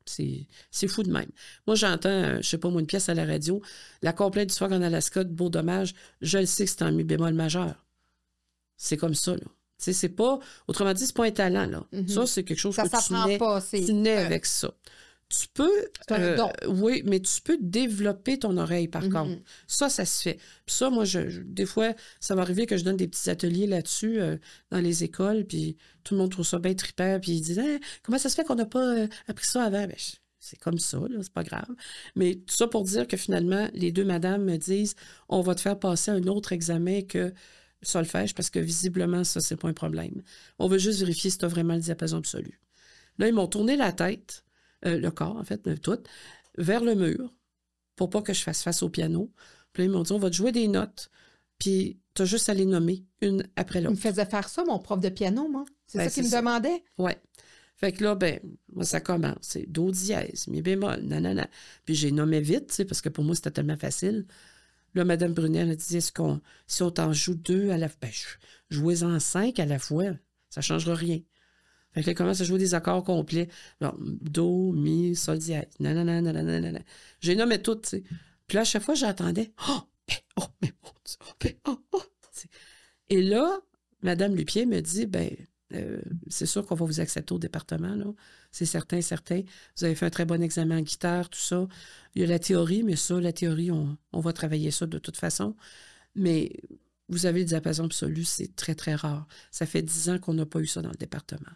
C'est fou de même. Moi, j'entends, je sais pas moi, une pièce à la radio, la complète du Fog en Alaska de Beau Dommage, je le sais que c'est en mi bémol majeur. C'est comme ça, là. Tu sais, c'est pas... Autrement dit, c'est pas un talent, là. Mm-hmm. Ça, c'est quelque chose ça que tu nais avec ça. Tu peux... C'est un don. Oui, mais tu peux développer ton oreille, par contre. Ça se fait. Puis ça, moi, des fois, ça m'arrive que je donne des petits ateliers là-dessus dans les écoles, puis tout le monde trouve ça bien trippant, puis ils disent hey, « Comment ça se fait qu'on n'a pas appris ça avant? » Ben, c'est comme ça, là, c'est pas grave. Mais tout ça pour dire que finalement, les deux madames me disent « On va te faire passer un autre examen que solfège, parce que visiblement, ça, c'est pas un problème. On veut juste vérifier si tu as vraiment le diapason absolu. » Là, ils m'ont tourné la tête, le corps, en fait, tout, vers le mur, pour pas que je fasse face au piano. Puis là, ils m'ont dit, on va te jouer des notes. puis tu as juste à les nommer une après Il me l'autre. faisait faire ça, mon prof de piano, moi. C'est Ben, ça qu'il me c'est ça. demandait. Oui. Fait que là, ben, moi, ça commence. C'est do dièse, mi bémol, nanana. Puis j'ai nommé vite, tu sais, parce que pour moi, c'était tellement facile. Là, Mme Brunet, elle a dit, si on t'en joue 2 à la fois, ben, jouez-en 5 à la fois, ça ne changera rien. Fait qu'elle commence à jouer des accords complets. Alors, do, mi, sol, dièse, nanana, nanana, nanana. J'ai nommé tout, tu sais. Puis là, à chaque fois, j'attendais. Mais mon Dieu, t'sais. Et là, Mme Lupier me dit, ben, c'est sûr qu'on va vous accepter au département, là. C'est certain, certain. Vous avez fait un très bon examen en guitare, tout ça. Il y a la théorie, mais ça, la théorie, on va travailler ça de toute façon. Mais vous avez le diapason absolu, c'est très, très rare. Ça fait 10 ans qu'on n'a pas eu ça dans le département.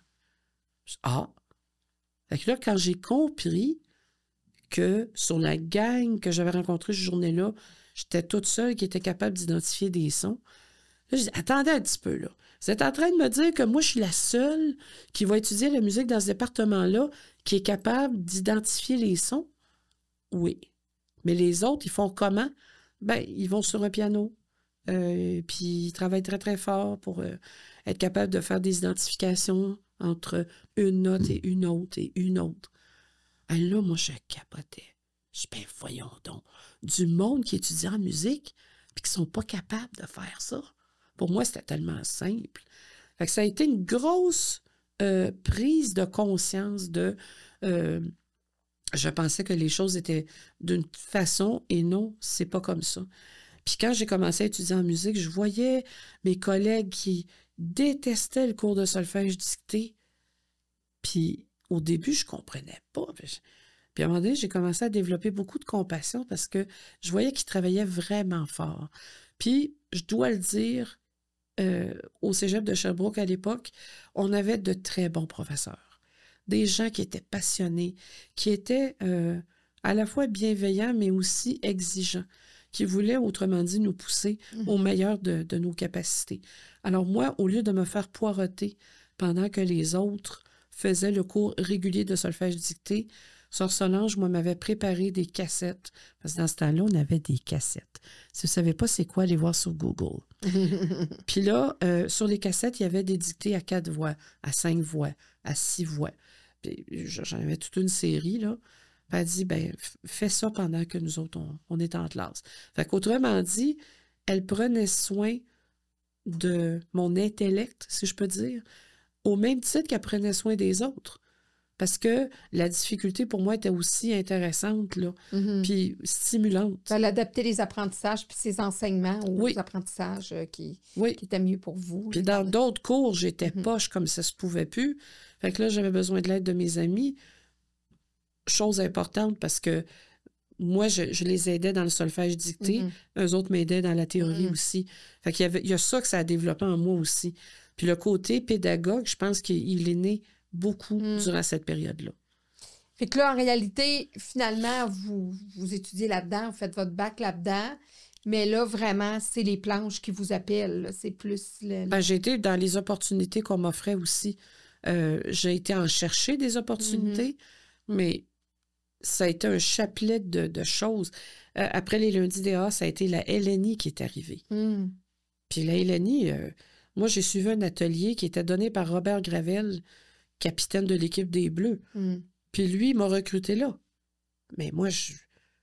Fait que là, quand j'ai compris que sur la gang que j'avais rencontrée cette journée-là, j'étais toute seule qui était capable d'identifier des sons. Là, je dis, attendez un petit peu, là. Vous êtes en train de me dire que moi, je suis la seule qui va étudier la musique dans ce département-là qui est capable d'identifier les sons? Oui. Mais les autres, ils font comment? Ben, ils vont sur un piano. Puis ils travaillent très, très fort pour être capable de faire des identifications entre une note et une autre et une autre. Et là, moi, je capotais. Je dis, ben, voyons donc. Du monde qui étudie en musique puis qui ne sont pas capables de faire ça. Pour moi, c'était tellement simple. Fait que ça a été une grosse prise de conscience de... je pensais que les choses étaient d'une façon et non, c'est pas comme ça. Puis quand j'ai commencé à étudier en musique, je voyais mes collègues qui détestaient le cours de solfège dicté. Puis au début, je comprenais pas. Puis à un moment donné, j'ai commencé à développer beaucoup de compassion parce que je voyais qu'ils travaillaient vraiment fort. Puis, je dois le dire, au cégep de Sherbrooke à l'époque, on avait de très bons professeurs. Des gens qui étaient passionnés, qui étaient à la fois bienveillants, mais aussi exigeants, qui voulaient, autrement dit, nous pousser au meilleur de nos capacités. Alors moi, au lieu de me faire poireauter pendant que les autres faisaient le cours régulier de solfège dicté, Sœur Solange, moi, m'avait préparé des cassettes. Parce que dans ce temps-là, on avait des cassettes. Si vous ne savez pas c'est quoi, allez voir sur Google. Puis là, sur les cassettes, il y avait des dictées à 4 voix, à 5 voix, à 6 voix. Puis j'en avais toute une série, là. Puis elle dit, ben, fais ça pendant que nous autres, on est en classe. Fait qu'autrement dit, elle prenait soin de mon intellect, si je peux dire, au même titre qu'elle prenait soin des autres. Parce que la difficulté, pour moi, était aussi intéressante, là, puis stimulante. Elle adaptait les apprentissages puis ses enseignements aux Oui. apprentissages qui Oui. étaient mieux pour vous. Puis dans d'autres cours, j'étais poche comme ça se pouvait plus. Fait que là, j'avais besoin de l'aide de mes amis. Chose importante parce que moi, je les aidais dans le solfège dicté. Eux autres m'aidaient dans la théorie aussi. Fait qu'il y a ça que ça a développé en moi aussi. Puis le côté pédagogue, je pense qu'il est né beaucoup durant cette période-là. Fait que là, en réalité, finalement, vous étudiez là-dedans, vous faites votre bac là-dedans, mais là, vraiment, c'est les planches qui vous appellent. Là. C'est plus... Ben, j'ai été dans les opportunités qu'on m'offrait aussi. J'ai été en chercher des opportunités, mais ça a été un chapelet de choses. Après les lundis DA, ça a été la LNI qui est arrivée. Puis la LNI, moi, j'ai suivi un atelier qui était donné par Robert Gravel, capitaine de l'équipe des Bleus. Puis lui, il m'a recruté là. Mais moi, je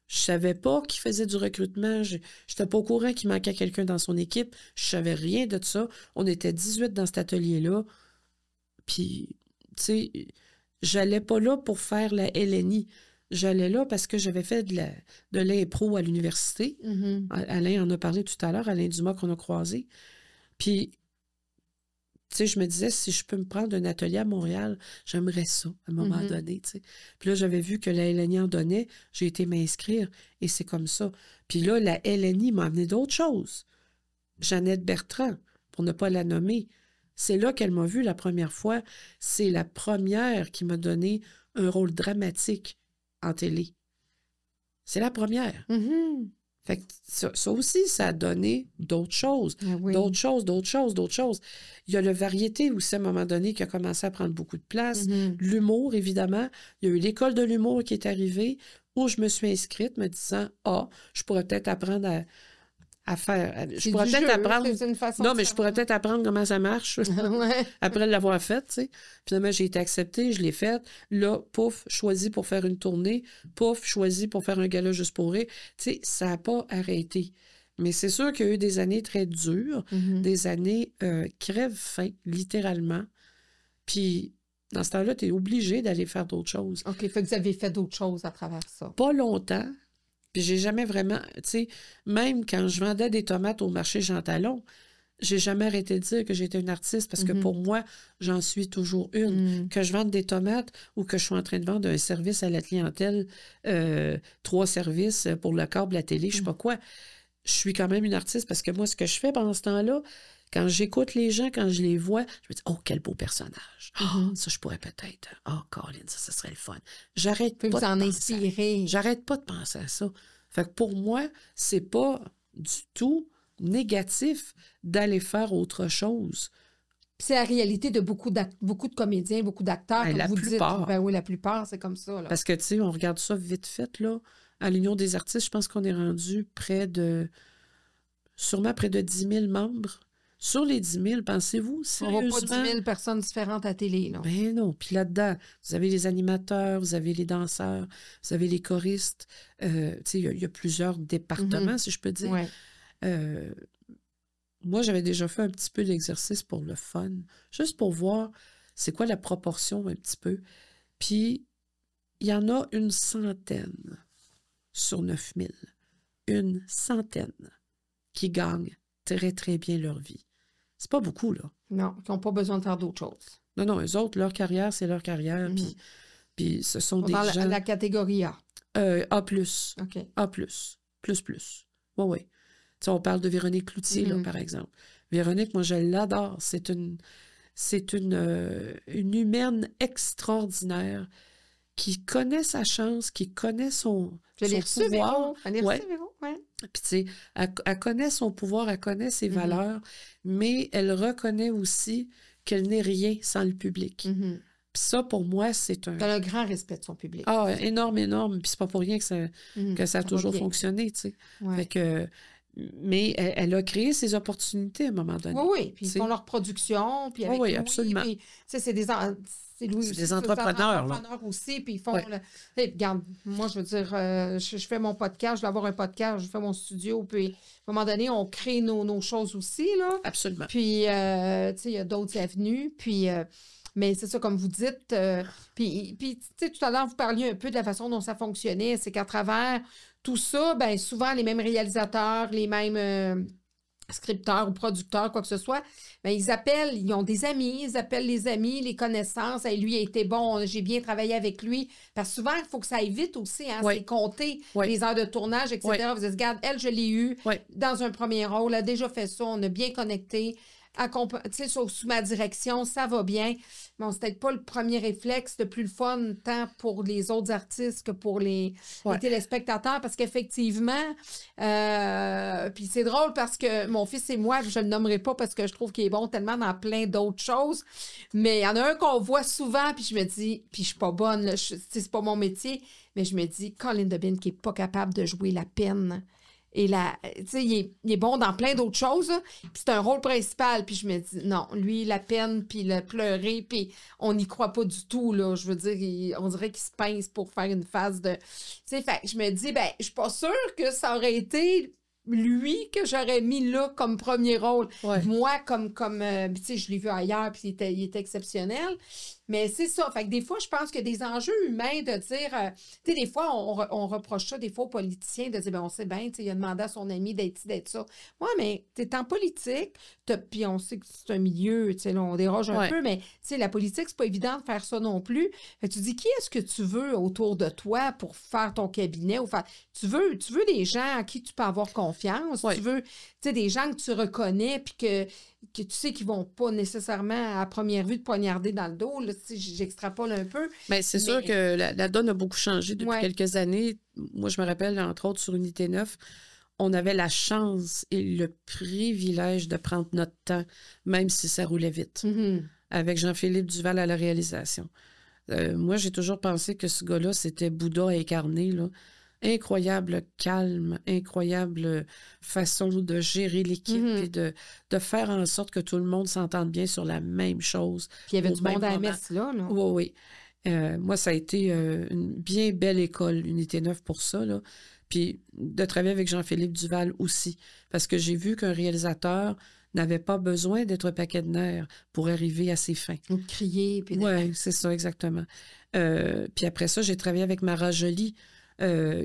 savais pas qu'il faisait du recrutement. Je n'étais pas au courant qu'il manquait quelqu'un dans son équipe. Je savais rien de ça. On était 18 dans cet atelier-là. Puis, tu sais, j'allais pas là pour faire la LNI. J'allais là parce que j'avais fait de l'impro à l'université. Alain en a parlé tout à l'heure, Alain Dumas qu'on a croisé. Puis, tu sais, je me disais, si je peux me prendre un atelier à Montréal, j'aimerais ça, à un moment donné, tu sais. Puis là, j'avais vu que la LNI en donnait, j'ai été m'inscrire, et c'est comme ça. Puis là, la LNI m'a amené d'autres choses. Jeannette Bertrand, pour ne pas la nommer, c'est là qu'elle m'a vu la première fois. C'est la première qui m'a donné un rôle dramatique en télé. C'est la première. Fait que ça aussi, ça a donné d'autres choses. D'autres choses. Il y a le variété aussi, à un moment donné, qui a commencé à prendre beaucoup de place. L'humour, évidemment. Il y a eu l'école de l'humour qui est arrivée, où je me suis inscrite, me disant, je pourrais peut-être apprendre à faire. Je C'est pourrais du peut-être jeu, apprendre. c'est une façon Non, de mais je faire. pourrais peut-être apprendre comment ça marche Ouais. après l'avoir faite, tu sais. Finalement, j'ai été acceptée, je l'ai faite. Là, pouf, choisi pour faire une tournée. Pouf, choisi pour faire un gala juste pour rire. Tu sais, ça n'a pas arrêté. Mais c'est sûr qu'il y a eu des années très dures, des années crève-faim, littéralement. Puis, dans ce temps-là, tu es obligé d'aller faire d'autres choses. OK, fait que vous avez fait d'autres choses à travers ça. Pas longtemps. Puis j'ai jamais vraiment, tu sais, même quand je vendais des tomates au marché Jean Talon, j'ai jamais arrêté de dire que j'étais une artiste parce que pour moi, j'en suis toujours une. Que je vende des tomates ou que je suis en train de vendre un service à la clientèle, 3 services pour le câble, la télé, je sais pas quoi. Je suis quand même une artiste parce que moi, ce que je fais pendant ce temps-là, quand j'écoute les gens, quand je les vois, je me dis, oh, quel beau personnage. Ça, je pourrais peut-être. Oh, Colin, ça serait le fun. J'arrête pas Vous de en penser. inspirer. J'arrête pas de penser à ça. Fait que pour moi, c'est pas du tout négatif d'aller faire autre chose. C'est la réalité de beaucoup de comédiens, beaucoup d'acteurs, Ben, comme la vous plupart. dites. Ben oui, la plupart, c'est comme ça. Là. Parce que, tu sais, on regarde ça vite fait, là. À l'Union des artistes, je pense qu'on est rendu sûrement près de 10 000 membres. Sur les 10 000, pensez-vous, On voit sérieusement? pas 10 000 personnes différentes à télé. Là. Ben non. Puis là-dedans, vous avez les animateurs, vous avez les danseurs, vous avez les choristes. Tu sais, il y a plusieurs départements, si je peux dire. Ouais. Moi, j'avais déjà fait un petit peu d'exercice pour le fun, juste pour voir c'est quoi la proportion un petit peu. Puis, il y en a une centaine sur 9 000. Une centaine qui gagnent très, très bien leur vie. C'est pas beaucoup, là. Non, qui n'ont pas besoin de faire d'autres choses. Non, non, eux autres, leur carrière, c'est leur carrière. Puis ce sont des Dans gens... la catégorie A. A+. OK. A+. Plus. Oui, oui. Tu sais, on parle de Véronique Cloutier, là, par exemple. Véronique, moi, je l'adore. C'est une humaine extraordinaire qui connaît sa chance, qui connaît son pouvoir. Ouais. Puis, tu sais, elle connaît son pouvoir, elle connaît ses valeurs, mais elle reconnaît aussi qu'elle n'est rien sans le public. Puis ça, pour moi, c'est un... Elle a un grand respect de son public. Ah, énorme, énorme. Puis c'est pas pour rien que ça a toujours fonctionné, tu sais. Ouais. Fait que... Mais elle a créé ses opportunités à un moment donné. Oui, oui. Puis ils font leur production. Puis avec oui, Louis, absolument. Puis, c'est des des entrepreneurs, là. Aussi, puis ils font... Hey, regarde, moi, je veux dire, je fais mon podcast, je vais avoir un podcast, je fais mon studio, puis à un moment donné, on crée nos choses aussi, là. Absolument. Puis, tu sais, il y a d'autres avenues, puis... mais c'est ça, comme vous dites. Puis tu sais, tout à l'heure, vous parliez un peu de la façon dont ça fonctionnait. C'est qu'à travers tout ça, bien, souvent, les mêmes réalisateurs, les mêmes scripteurs ou producteurs, quoi que ce soit, bien, ils ont des amis, ils appellent les amis, les connaissances. Hey, lui a été bon, j'ai bien travaillé avec lui. Parce que souvent, il faut que ça aille vite aussi. Hein, c'est compter les heures de tournage, etc. Vous dites, regarde, elle, je l'ai eue dans un premier rôle, elle a déjà fait ça, on a bien connecté. Sous ma direction, ça va bien. Bon, c'est peut-être pas le premier réflexe le plus le fun, tant pour les autres artistes que pour les téléspectateurs, parce qu'effectivement, puis c'est drôle parce que mon fils et moi, je le nommerai pas parce que je trouve qu'il est bon tellement dans plein d'autres choses, mais il y en a un qu'on voit souvent, puis je me dis, puis je suis pas bonne, là, c'est pas mon métier, mais je me dis, Colin Debine qui est pas capable de jouer la peine. Et là, tu sais, il est bon dans plein d'autres choses, puis c'est un rôle principal. Puis je me dis, non, lui, la peine, puis le pleurer, puis on n'y croit pas du tout, là. Je veux dire, on dirait qu'il se pince pour faire une phase de... Tu sais, fait je me dis, ben, je suis pas sûre que ça aurait été lui que j'aurais mis là comme premier rôle. Moi, comme tu sais, je l'ai vu ailleurs, puis il était exceptionnel. Mais c'est ça. Fait que des fois, je pense que des enjeux humains de dire... tu sais, des fois, on reproche ça des fois aux politiciens de dire, ben on sait bien, tu sais, il a demandé à son ami d'être ci, d'être ça. Ouais, mais t'es en politique, puis on sait que c'est un milieu, tu sais, là, on déroge un peu, mais tu sais, la politique, c'est pas évident de faire ça non plus. Fait que tu dis, qui est-ce que tu veux autour de toi pour faire ton cabinet? Ou faire... Tu veux des gens à qui tu peux avoir confiance. Tu veux, tu sais, des gens que tu reconnais, puis que tu sais qu'ils vont pas nécessairement à première vue te poignarder dans le dos. Là, j'extrapole un peu. Mais c'est sûr que la donne a beaucoup changé depuis quelques années. Moi, je me rappelle, entre autres, sur Unité 9, on avait la chance et le privilège de prendre notre temps, même si ça roulait vite, avec Jean-Philippe Duval à la réalisation. Moi, j'ai toujours pensé que ce gars-là, c'était Bouddha incarné, là. incroyable calme, incroyable façon de gérer l'équipe et de faire en sorte que tout le monde s'entende bien sur la même chose. Puis il y avait au du même monde à la moment. messe, là. Oui, oui. Moi, ça a été une bien belle école, Unité 9 pour ça, là. Puis de travailler avec Jean-Philippe Duval aussi, parce que j'ai vu qu'un réalisateur n'avait pas besoin d'être paquet de nerfs pour arriver à ses fins. Ou de crier. Puis Oui, c'est ça, exactement. Puis après ça, j'ai travaillé avec Mara Joly,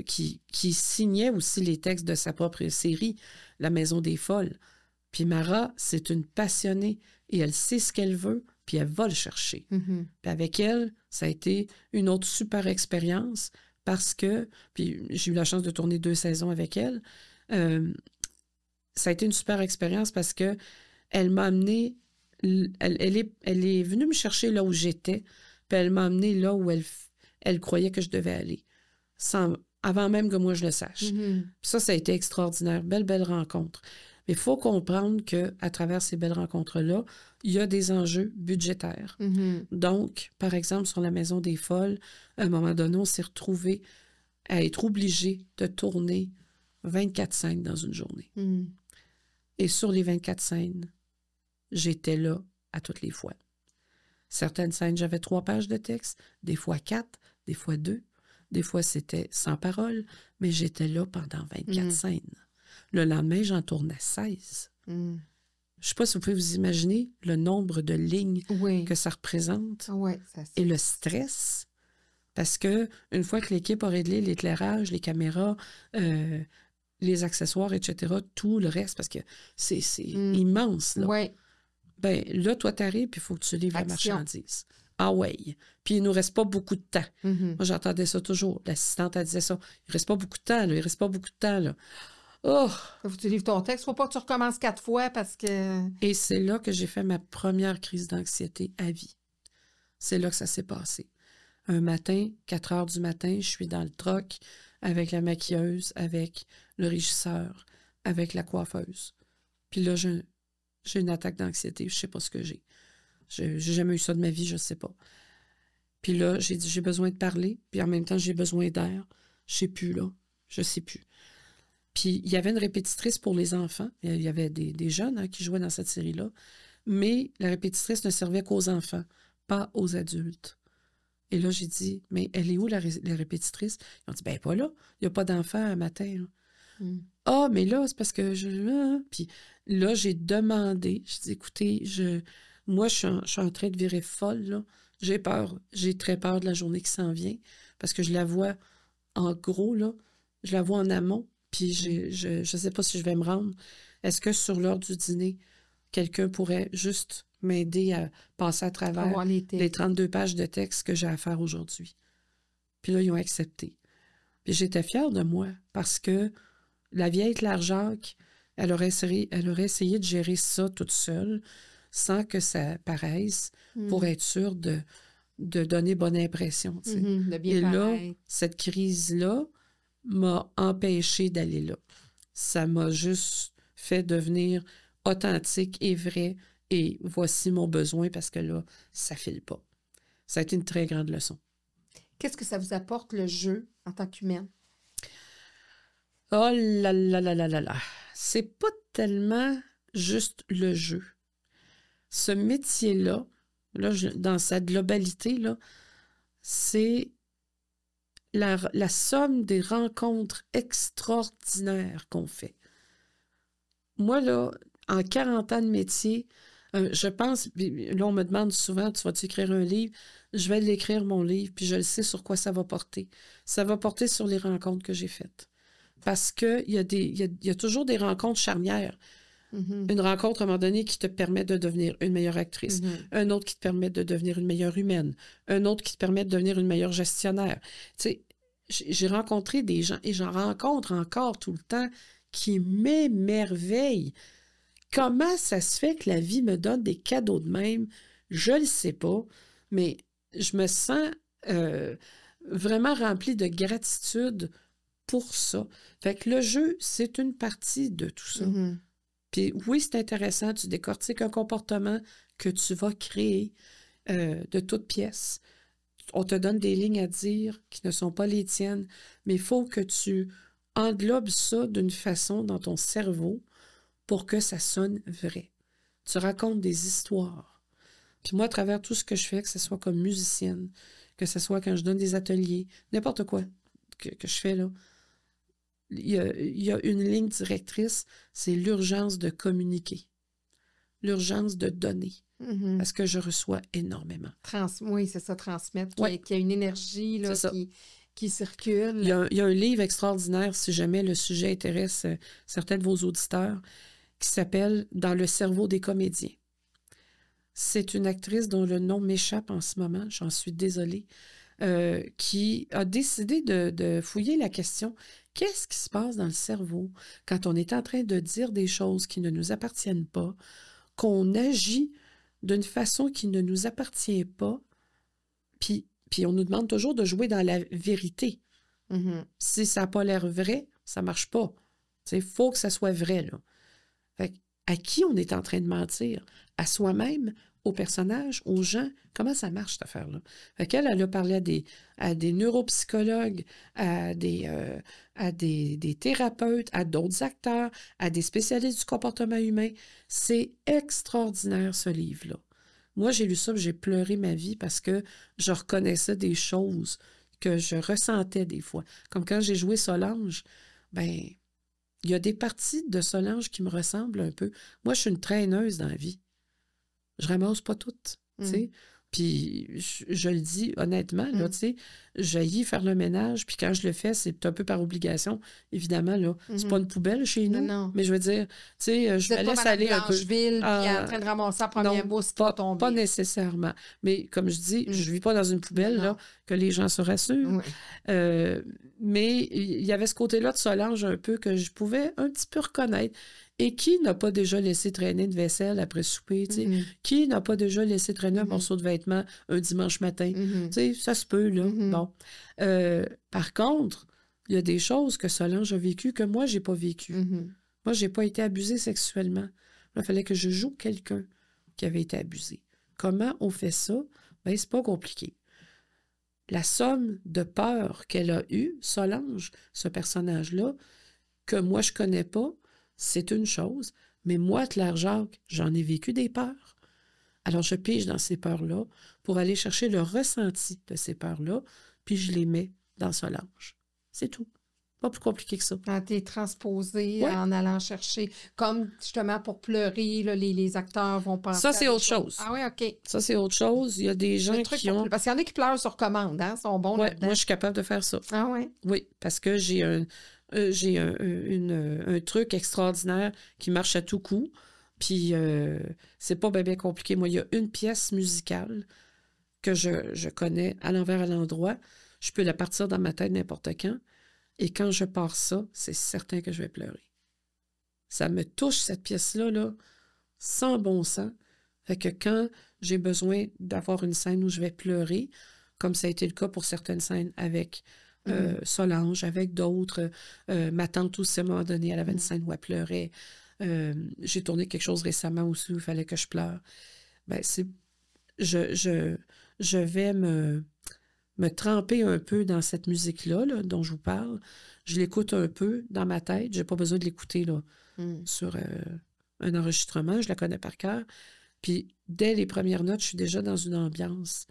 qui signait aussi les textes de sa propre série, La Maison des Folles. Puis Mara, c'est une passionnée et elle sait ce qu'elle veut, puis elle va le chercher. Mhm. Puis avec elle, ça a été une autre super expérience parce que, puis j'ai eu la chance de tourner 2 saisons avec elle, ça a été une super expérience parce que elle m'a amené, elle est venue me chercher là où j'étais, puis elle m'a amené là où elle croyait que je devais aller, avant même que moi je le sache. Mhm. Puis ça a été extraordinaire, belle rencontre. Mais il faut comprendre qu'à travers ces belles rencontres-là, il y a des enjeux budgétaires. Mhm. Donc, par exemple, sur La Maison des Folles, à un moment donné, on s'est retrouvés à être obligés de tourner 24 scènes dans une journée. Mhm. Et sur les 24 scènes, j'étais là à toutes les fois. Certaines scènes, j'avais 3 pages de texte, des fois 4, des fois 2, des fois c'était sans parole, mais j'étais là pendant 24 scènes. Le lendemain, j'en tournais 16. Mhm. Je ne sais pas si vous pouvez vous imaginer le nombre de lignes Oui. que ça représente Oui, ça et le stress. Parce que une fois que l'équipe a réglé l'éclairage, les caméras, les accessoires, etc., tout le reste, parce que c'est immense, là. Oui. Ben là, toi, t'arrives, puis il faut que tu livres la Action. marchandise. Ah ouais. Puis il nous reste pas beaucoup de temps. Mhm. Moi, j'entendais ça toujours. L'assistante, elle disait ça. Il reste pas beaucoup de temps, là. Il reste pas beaucoup de temps, là. Oh! Faut que tu livres ton texte. Faut pas que tu recommences 4 fois parce que... Et c'est là que j'ai fait ma première crise d'anxiété à vie. C'est là que ça s'est passé. Un matin, 4 heures du matin, je suis dans le troc avec la maquilleuse, avec le régisseur, avec la coiffeuse. Puis là, j'ai une attaque d'anxiété. Je sais pas ce que j'ai. J'ai jamais eu ça de ma vie, je sais pas. Puis là, j'ai dit, j'ai besoin de parler. Puis en même temps, j'ai besoin d'air. Je sais plus, là. Je sais plus. Puis il y avait une répétitrice pour les enfants. Il y avait des jeunes qui jouaient dans cette série-là. Mais la répétitrice ne servait qu'aux enfants, pas aux adultes. Et là, j'ai dit, mais elle est où la répétitrice? Ils ont dit, ben pas là. Il n'y a pas d'enfant à matin. Ah, mais là, c'est parce que Puis là, j'ai demandé. J'ai dit, écoutez, moi, je suis en train de virer folle, là. J'ai peur. J'ai très peur de la journée qui s'en vient. Parce que je la vois en gros, là. Je la vois en amont. Puis je ne sais pas si je vais me rendre. Est-ce que sur l'heure du dîner, quelqu'un pourrait juste m'aider à passer à travers les 32 pages de texte que j'ai à faire aujourd'hui? Puis là, ils ont accepté. Puis j'étais fière de moi parce que la vieille Claire Jacques, elle aurait essayé de gérer ça toute seule sans que ça paraisse pour être sûre de donner bonne impression. Tu sais. De bien Et là, paraître. cette crise-là m'a empêchée d'aller là. Ça m'a juste fait devenir authentique et vrai et voici mon besoin parce que là, ça file pas. Ça a été une très grande leçon. Qu'est-ce que ça vous apporte, le jeu, en tant qu'humaine? Oh là là là là là là. C'est pas tellement juste le jeu. Ce métier-là, dans sa globalité, là, c'est la somme des rencontres extraordinaires qu'on fait. Moi, là, en 40 ans de métier, je pense, là, on me demande souvent, tu vas-tu écrire un livre? Je vais l'écrire, mon livre, puis je le sais sur quoi ça va porter. Ça va porter sur les rencontres que j'ai faites. Parce qu'il y a toujours des rencontres charnières. Une rencontre, à un moment donné, qui te permet de devenir une meilleure actrice. Un autre qui te permet de devenir une meilleure humaine. Un autre qui te permet de devenir une meilleure gestionnaire. Tu sais, j'ai rencontré des gens, et j'en rencontre encore tout le temps, qui m'émerveillent. Comment ça se fait que la vie me donne des cadeaux de même? Je le sais pas, mais je me sens vraiment remplie de gratitude pour ça. Fait que le jeu, c'est une partie de tout ça. Puis oui, c'est intéressant, tu décortiques un comportement que tu vas créer de toutes pièces. on te donne des lignes à dire qui ne sont pas les tiennes, mais il faut que tu englobes ça d'une façon dans ton cerveau pour que ça sonne vrai. Tu racontes des histoires. Puis moi, à travers tout ce que je fais, que ce soit comme musicienne, que ce soit quand je donne des ateliers, n'importe quoi que je fais là, il y a une ligne directrice, c'est l'urgence de communiquer, l'urgence de donner, parce que je reçois énormément. Oui, c'est ça, transmettre, Ouais. qu'il y a une énergie là, qui circule. Il y a un livre extraordinaire, si jamais le sujet intéresse certains de vos auditeurs, qui s'appelle « Dans le cerveau des comédiens ». C'est une actrice dont le nom m'échappe en ce moment, j'en suis désolée, qui a décidé de fouiller la question « Qu'est-ce qui se passe dans le cerveau quand on est en train de dire des choses qui ne nous appartiennent pas, qu'on agit d'une façon qui ne nous appartient pas, puis on nous demande toujours de jouer dans la vérité. Si ça n'a pas l'air vrai, ça ne marche pas. Il faut que ça soit vrai, là. Fait que, à qui on est en train de mentir? À soi-même, aux personnages, aux gens? Comment ça marche, cette affaire-là? Fait qu'elle, elle a parlé à des neuropsychologues, à des thérapeutes, à d'autres acteurs, à des spécialistes du comportement humain. C'est extraordinaire, ce livre-là. Moi, j'ai lu ça, j'ai pleuré ma vie parce que je reconnaissais des choses que je ressentais des fois. Comme quand j'ai joué Solange, ben, il y a des parties de Solange qui me ressemblent un peu. Moi, je suis une traîneuse dans la vie. Je ramasse pas toutes, tu sais. Puis, je le dis honnêtement, là, tu sais, j'haïs faire le ménage, puis quand je le fais, c'est un peu par obligation, évidemment, là. C'est pas une poubelle chez nous, mais je veux dire, tu sais, je me laisse aller un peu. Puis en train de ramasser la première bourse qui va tomber. Pas nécessairement. Mais comme je dis, je vis pas dans une poubelle, là, que les gens se rassurent. Mais il y avait ce côté-là de Solange un peu que je pouvais un petit peu reconnaître. Et qui n'a pas déjà laissé traîner une vaisselle après souper, tu sais? Qui n'a pas déjà laissé traîner un morceau de vêtement un dimanche matin? Tu sais, ça se peut, là. Bon. Par contre, il y a des choses que Solange a vécues que moi, j'ai pas vécues. Moi, j'ai pas été abusée sexuellement. Il fallait que je joue quelqu'un qui avait été abusé. Comment on fait ça? Bien, c'est pas compliqué. La somme de peur qu'elle a eue, Solange, ce personnage-là, que moi, je connais pas, c'est une chose, mais moi, Claire Jacques, j'en ai vécu des peurs. Alors, je pige dans ces peurs-là pour aller chercher le ressenti de ces peurs-là, puis je les mets dans Solange. C'est tout. Pas plus compliqué que ça. Quand tu es transposé en allant chercher, comme justement pour pleurer, là, les acteurs vont penser. Ça, c'est autre chose. Ah oui, OK. Ça, c'est autre chose. Il y a des gens qui ont. Parce qu'il y en a qui pleurent sur commande, hein, sont bons là-dedans. Moi, je suis capable de faire ça. Ah oui? Oui, parce que j'ai un truc extraordinaire qui marche à tout coup. Puis, c'est pas bien compliqué. Moi, il y a une pièce musicale que je connais à l'envers, à l'endroit. Je peux la partir dans ma tête n'importe quand. Et quand je pars ça, c'est certain que je vais pleurer. Ça me touche, cette pièce-là, là, sans bon sens. Fait que quand j'ai besoin d'avoir une scène où je vais pleurer, comme ça a été le cas pour certaines scènes avec Solange, avec d'autres, ma tante aussi, à un moment donné, elle avait une scène où elle pleurait. J'ai tourné quelque chose récemment aussi où il fallait que je pleure. Ben, je vais me tremper un peu dans cette musique-là là, dont je vous parle. Je l'écoute un peu dans ma tête. Je n'ai pas besoin de l'écouter là, sur un enregistrement. Je la connais par cœur. Puis, dès les premières notes, je suis déjà dans une ambiance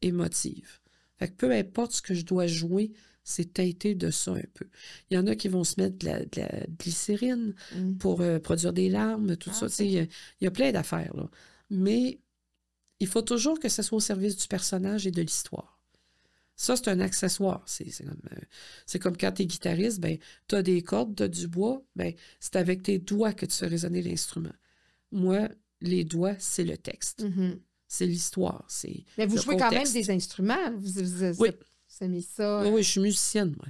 émotive. Fait que peu importe ce que je dois jouer, c'est teinté de ça un peu. Il y en a qui vont se mettre de la glycérine pour produire des larmes, tout ça. Il y a plein d'affaires, là. Mais il faut toujours que ça soit au service du personnage et de l'histoire. Ça, c'est un accessoire. C'est comme quand tu es guitariste, ben, tu as des cordes, tu as du bois, ben, c'est avec tes doigts que tu fais résonner l'instrument. Moi, les doigts, c'est le texte. C'est l'histoire. Mais vous jouez contexte. Quand même des instruments. Oui. Vous aimez ça. Oui, je suis musicienne, moi.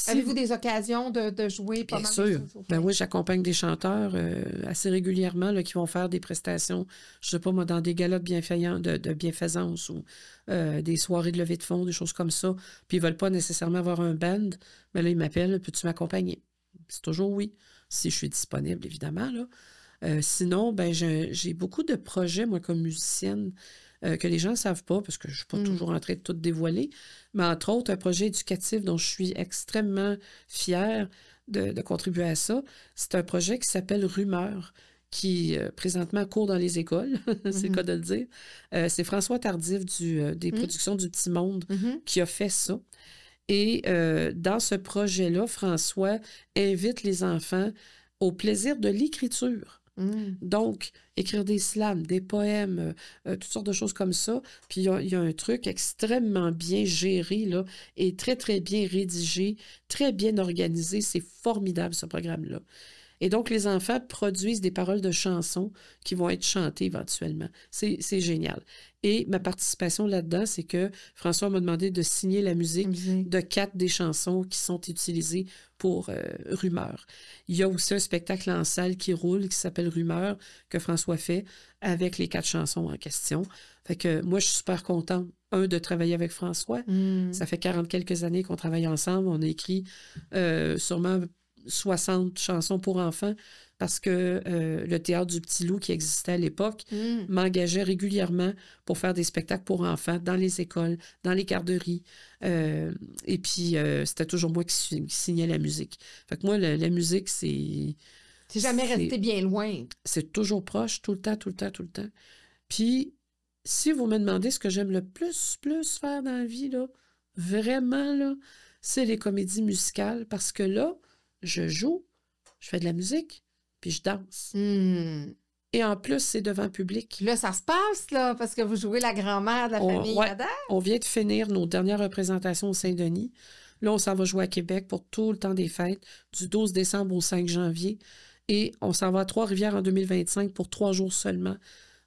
Avez-vous des occasions de jouer Bien sûr. Ben oui, j'accompagne des chanteurs assez régulièrement là, qui vont faire des prestations, je sais pas moi, dans des galas de bienfaisance ou des soirées de levée de fonds, des choses comme ça. Puis ils veulent pas nécessairement avoir un band. Mais là, ils m'appellent, peux-tu m'accompagner? C'est toujours oui, si je suis disponible, évidemment, là. Sinon, ben j'ai beaucoup de projets, moi, comme musicienne. que les gens ne savent pas, parce que je ne suis pas toujours en train de tout dévoiler, mais entre autres, un projet éducatif dont je suis extrêmement fière de contribuer à ça, c'est un projet qui s'appelle Rumeur, qui présentement court dans les écoles, c'est le cas de le dire. C'est François Tardif des productions du Petit Monde qui a fait ça. Et dans ce projet-là, François invite les enfants au plaisir de l'écriture. Donc, écrire des slams, des poèmes, toutes sortes de choses comme ça. Puis, il y a un truc extrêmement bien géré, là, et très, très bien rédigé, très bien organisé. C'est formidable, ce programme-là. Et donc, les enfants produisent des paroles de chansons qui vont être chantées éventuellement. C'est génial. Et ma participation là-dedans, c'est que François m'a demandé de signer la musique de 4 des chansons qui sont utilisées pour Rumeur. Il y a aussi un spectacle en salle qui roule, qui s'appelle Rumeur, que François fait avec les 4 chansons en question. Fait que moi, je suis super contente, de travailler avec François. Ça fait 40 quelques années qu'on travaille ensemble. On a écrit sûrement 60 chansons pour enfants parce que le Théâtre du Petit Loup qui existait à l'époque m'engageait régulièrement pour faire des spectacles pour enfants dans les écoles, dans les garderies. Et puis, c'était toujours moi qui signais la musique. Fait que moi, la musique, c'est... C'est jamais resté bien loin. C'est toujours proche, tout le temps, tout le temps, tout le temps. Puis, si vous me demandez ce que j'aime le plus faire dans la vie, là, vraiment, là, c'est les comédies musicales parce que là, je joue, je fais de la musique, puis je danse. Et en plus, c'est devant public. Là, ça se passe, là, parce que vous jouez la grand-mère de la famille Adams. On vient de finir nos dernières représentations au Saint-Denis. Là, on s'en va jouer à Québec pour tout le temps des fêtes, du 12 décembre au 5 janvier. Et on s'en va à Trois-Rivières en 2025 pour 3 jours seulement.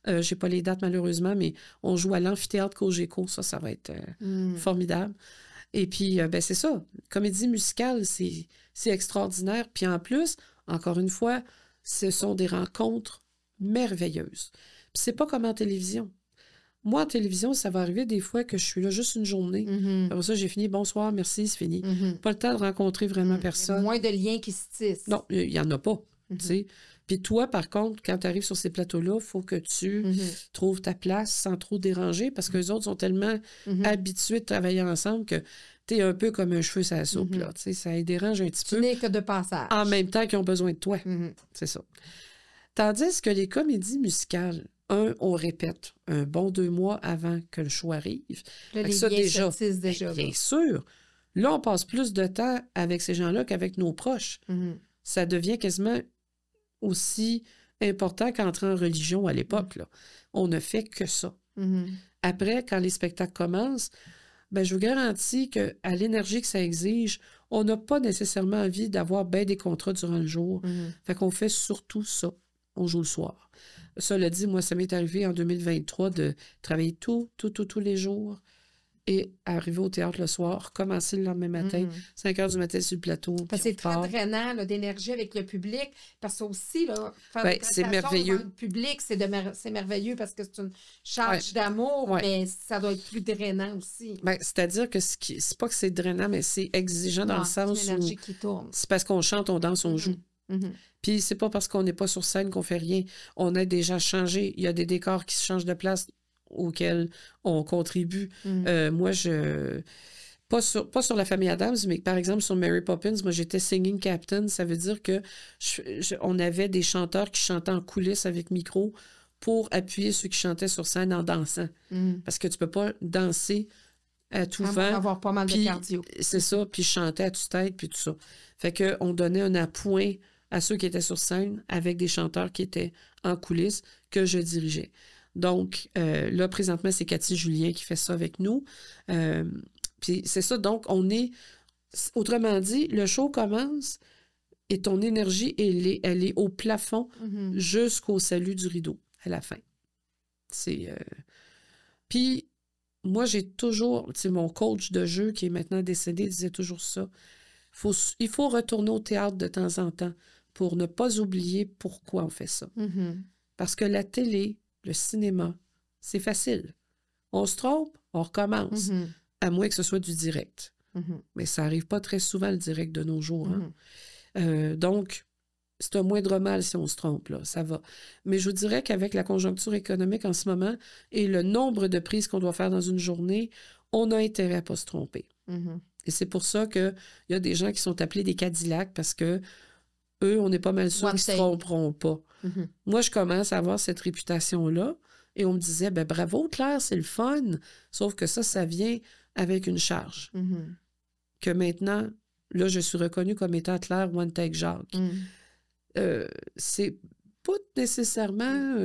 Je n'ai pas les dates, malheureusement, mais on joue à l'amphithéâtre Cogeco. Ça va être formidable. Et puis, c'est ça. Comédie musicale, c'est extraordinaire. Puis en plus, encore une fois, ce sont des rencontres merveilleuses. Puis c'est pas comme en télévision. Moi, en télévision, ça va arriver des fois que je suis là juste une journée. Après ça, j'ai fini. Bonsoir, merci, c'est fini. Pas le temps de rencontrer vraiment personne. Moins de liens qui se tissent. Non, il n'y en a pas. Tu sais. Puis toi, par contre, quand tu arrives sur ces plateaux-là, il faut que tu trouves ta place sans trop déranger parce que les autres sont tellement habitués de travailler ensemble que tu es un peu comme un cheveu sur la soupe. Là, tu sais, ça les dérange un petit peu. Tu n'es que de passage. En même temps qu'ils ont besoin de toi. C'est ça. Tandis que les comédies musicales, on répète un bon 2 mois avant que le show arrive. Là, les liens se tissent déjà. Bien sûr. Là, on passe plus de temps avec ces gens-là qu'avec nos proches. Ça devient quasiment aussi important qu'entrer en religion à l'époque. Là. On ne fait que ça. Après, quand les spectacles commencent, je vous garantis qu'à l'énergie que ça exige, on n'a pas nécessairement envie d'avoir bien des contrats durant le jour. Fait qu'on fait surtout ça. On joue le soir. Cela dit, moi, ça m'est arrivé en 2023 de travailler tous les jours et arriver au théâtre le soir, commencer le lendemain matin, 5 heures du matin sur le plateau. C'est très drainant d'énergie avec le public, parce que aussi, là, faire c'est merveilleux. devant le public, c'est merveilleux parce que c'est une charge d'amour, mais ça doit être plus drainant aussi. C'est-à-dire que c'est pas que c'est drainant, mais c'est exigeant dans le sens où qui tourne. C'est parce qu'on chante, on danse, on joue. Puis c'est pas parce qu'on n'est pas sur scène qu'on fait rien. On a déjà changé. Il y a des décors qui se changent de place auxquels on contribue. Moi, pas sur la famille Adams, mais par exemple sur Mary Poppins, moi j'étais singing captain. Ça veut dire que on avait des chanteurs qui chantaient en coulisses avec micro pour appuyer ceux qui chantaient sur scène en dansant. Parce que tu peux pas danser à tout vent. Avoir pas mal de cardio. C'est ça, puis chanter à tue-tête, puis tout ça. Fait qu'on donnait un appoint à ceux qui étaient sur scène avec des chanteurs qui étaient en coulisses que je dirigeais. Donc, là, présentement, c'est Cathy Julien qui fait ça avec nous. Puis c'est ça, donc, autrement dit, le show commence et ton énergie, elle est au plafond jusqu'au salut du rideau, à la fin. Puis, moi, j'ai toujours, mon coach de jeu qui est maintenant décédé disait toujours ça. Il faut retourner au théâtre de temps en temps pour ne pas oublier pourquoi on fait ça. Parce que la télé, le cinéma, c'est facile. On se trompe, on recommence, à moins que ce soit du direct. Mais ça n'arrive pas très souvent, le direct de nos jours. Donc, c'est un moindre mal si on se trompe, là, ça va. Mais je vous dirais qu'avec la conjoncture économique en ce moment et le nombre de prises qu'on doit faire dans une journée, on a intérêt à ne pas se tromper. Et c'est pour ça qu'il y a des gens qui sont appelés des Cadillacs parce que eux, on est pas mal sûr qu'ils ne se tromperont pas. Moi, je commence à avoir cette réputation-là et on me disait, ben bravo Claire, c'est le fun. Sauf que ça vient avec une charge. Que maintenant, là, je suis reconnue comme étant Claire One Take Jacques. C'est pas nécessairement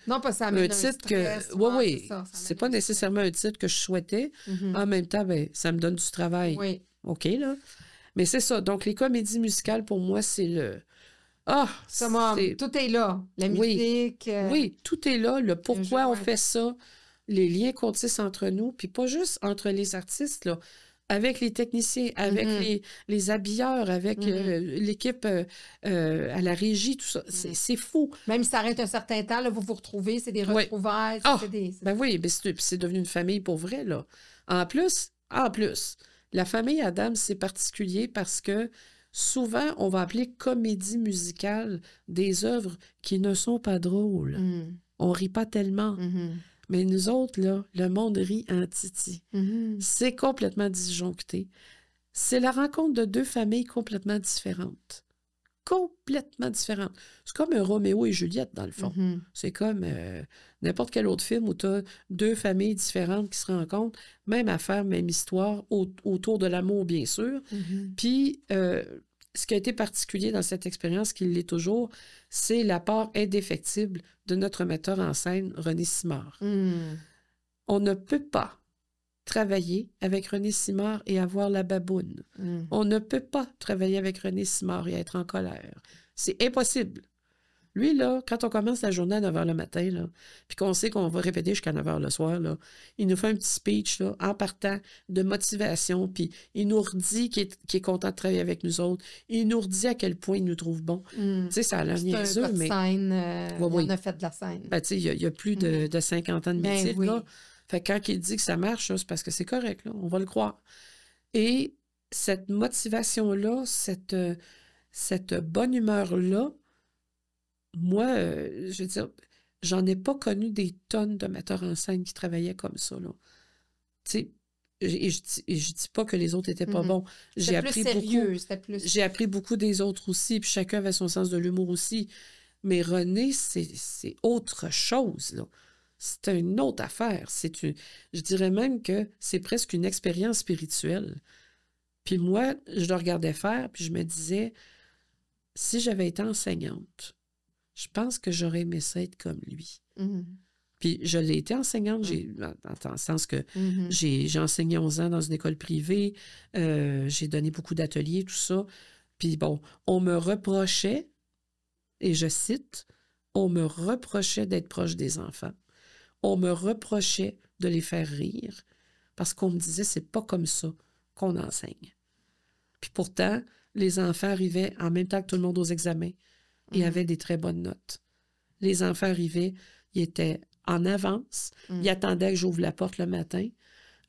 non, pas ça un titre que... Oui, c'est pas nécessairement un titre que je souhaitais. En même temps, ben, ça me donne du travail. Oui. OK, là. Mais c'est ça. Donc, les comédies musicales, pour moi, c'est le... tout est là. La musique... Oui, tout est là. Le pourquoi on fait ça, les liens qu'on tisse entre nous, puis pas juste entre les artistes, là, avec les techniciens, avec les habilleurs, avec l'équipe à la régie, tout ça. C'est fou. Même si ça arrête un certain temps, là, vous vous retrouvez, c'est des retrouvailles. Oui, c'est devenu une famille pour vrai, là. En plus, la famille Adams, c'est particulier parce que souvent, on va appeler comédie musicale des œuvres qui ne sont pas drôles. On rit pas tellement. Mais nous autres, là, le monde rit en titi. C'est complètement disjoncté. C'est la rencontre de deux familles complètement différentes. Complètement différentes. C'est comme un Roméo et Juliette, dans le fond. C'est comme n'importe quel autre film où tu as deux familles différentes qui se rencontrent, même affaire, même histoire, autour de l'amour, bien sûr. Puis, ce qui a été particulier dans cette expérience, qui l'est toujours, c'est l'apport indéfectible de notre metteur en scène, René Simard. On ne peut pas travailler avec René Simard et avoir la baboune. On ne peut pas travailler avec René Simard et être en colère. C'est impossible. Lui, là, quand on commence la journée à 9 h le matin, là, puis qu'on sait qu'on va répéter jusqu'à 9 h le soir, là, il nous fait un petit speech là, en partant de motivation, puis il nous redit qu'il est content de travailler avec nous autres. Il nous redit à quel point il nous trouve bons. Tu sais, ça a l'air niaiseux, mais... Scène, on a fait de la scène. Ben, tu sais, il y a plus de 50 ans de métier, là. Fait que quand il dit que ça marche, là, c'est parce que c'est correct, là, on va le croire. Et cette motivation-là, cette bonne humeur-là, moi, je veux dire, j'en ai pas connu des tonnes de metteurs en scène qui travaillaient comme ça, là. Tu sais, et je dis pas que les autres étaient pas bons. J'ai appris J'ai appris beaucoup des autres aussi, puis chacun avait son sens de l'humour aussi. Mais René, c'est autre chose, là. C'est une autre affaire. Je dirais même que c'est presque une expérience spirituelle. Puis moi, je le regardais faire, puis je me disais, si j'avais été enseignante, je pense que j'aurais aimé ça être comme lui. Puis je l'ai été enseignante, dans le sens que j'ai enseigné 11 ans dans une école privée, j'ai donné beaucoup d'ateliers, tout ça. Puis bon, on me reprochait, et je cite, on me reprochait d'être proche des enfants. On me reprochait de les faire rire parce qu'on me disait c'est pas comme ça qu'on enseigne. Puis pourtant, les enfants arrivaient en même temps que tout le monde aux examens et avaient des très bonnes notes. Les enfants arrivaient, ils étaient en avance, ils attendaient que j'ouvre la porte le matin.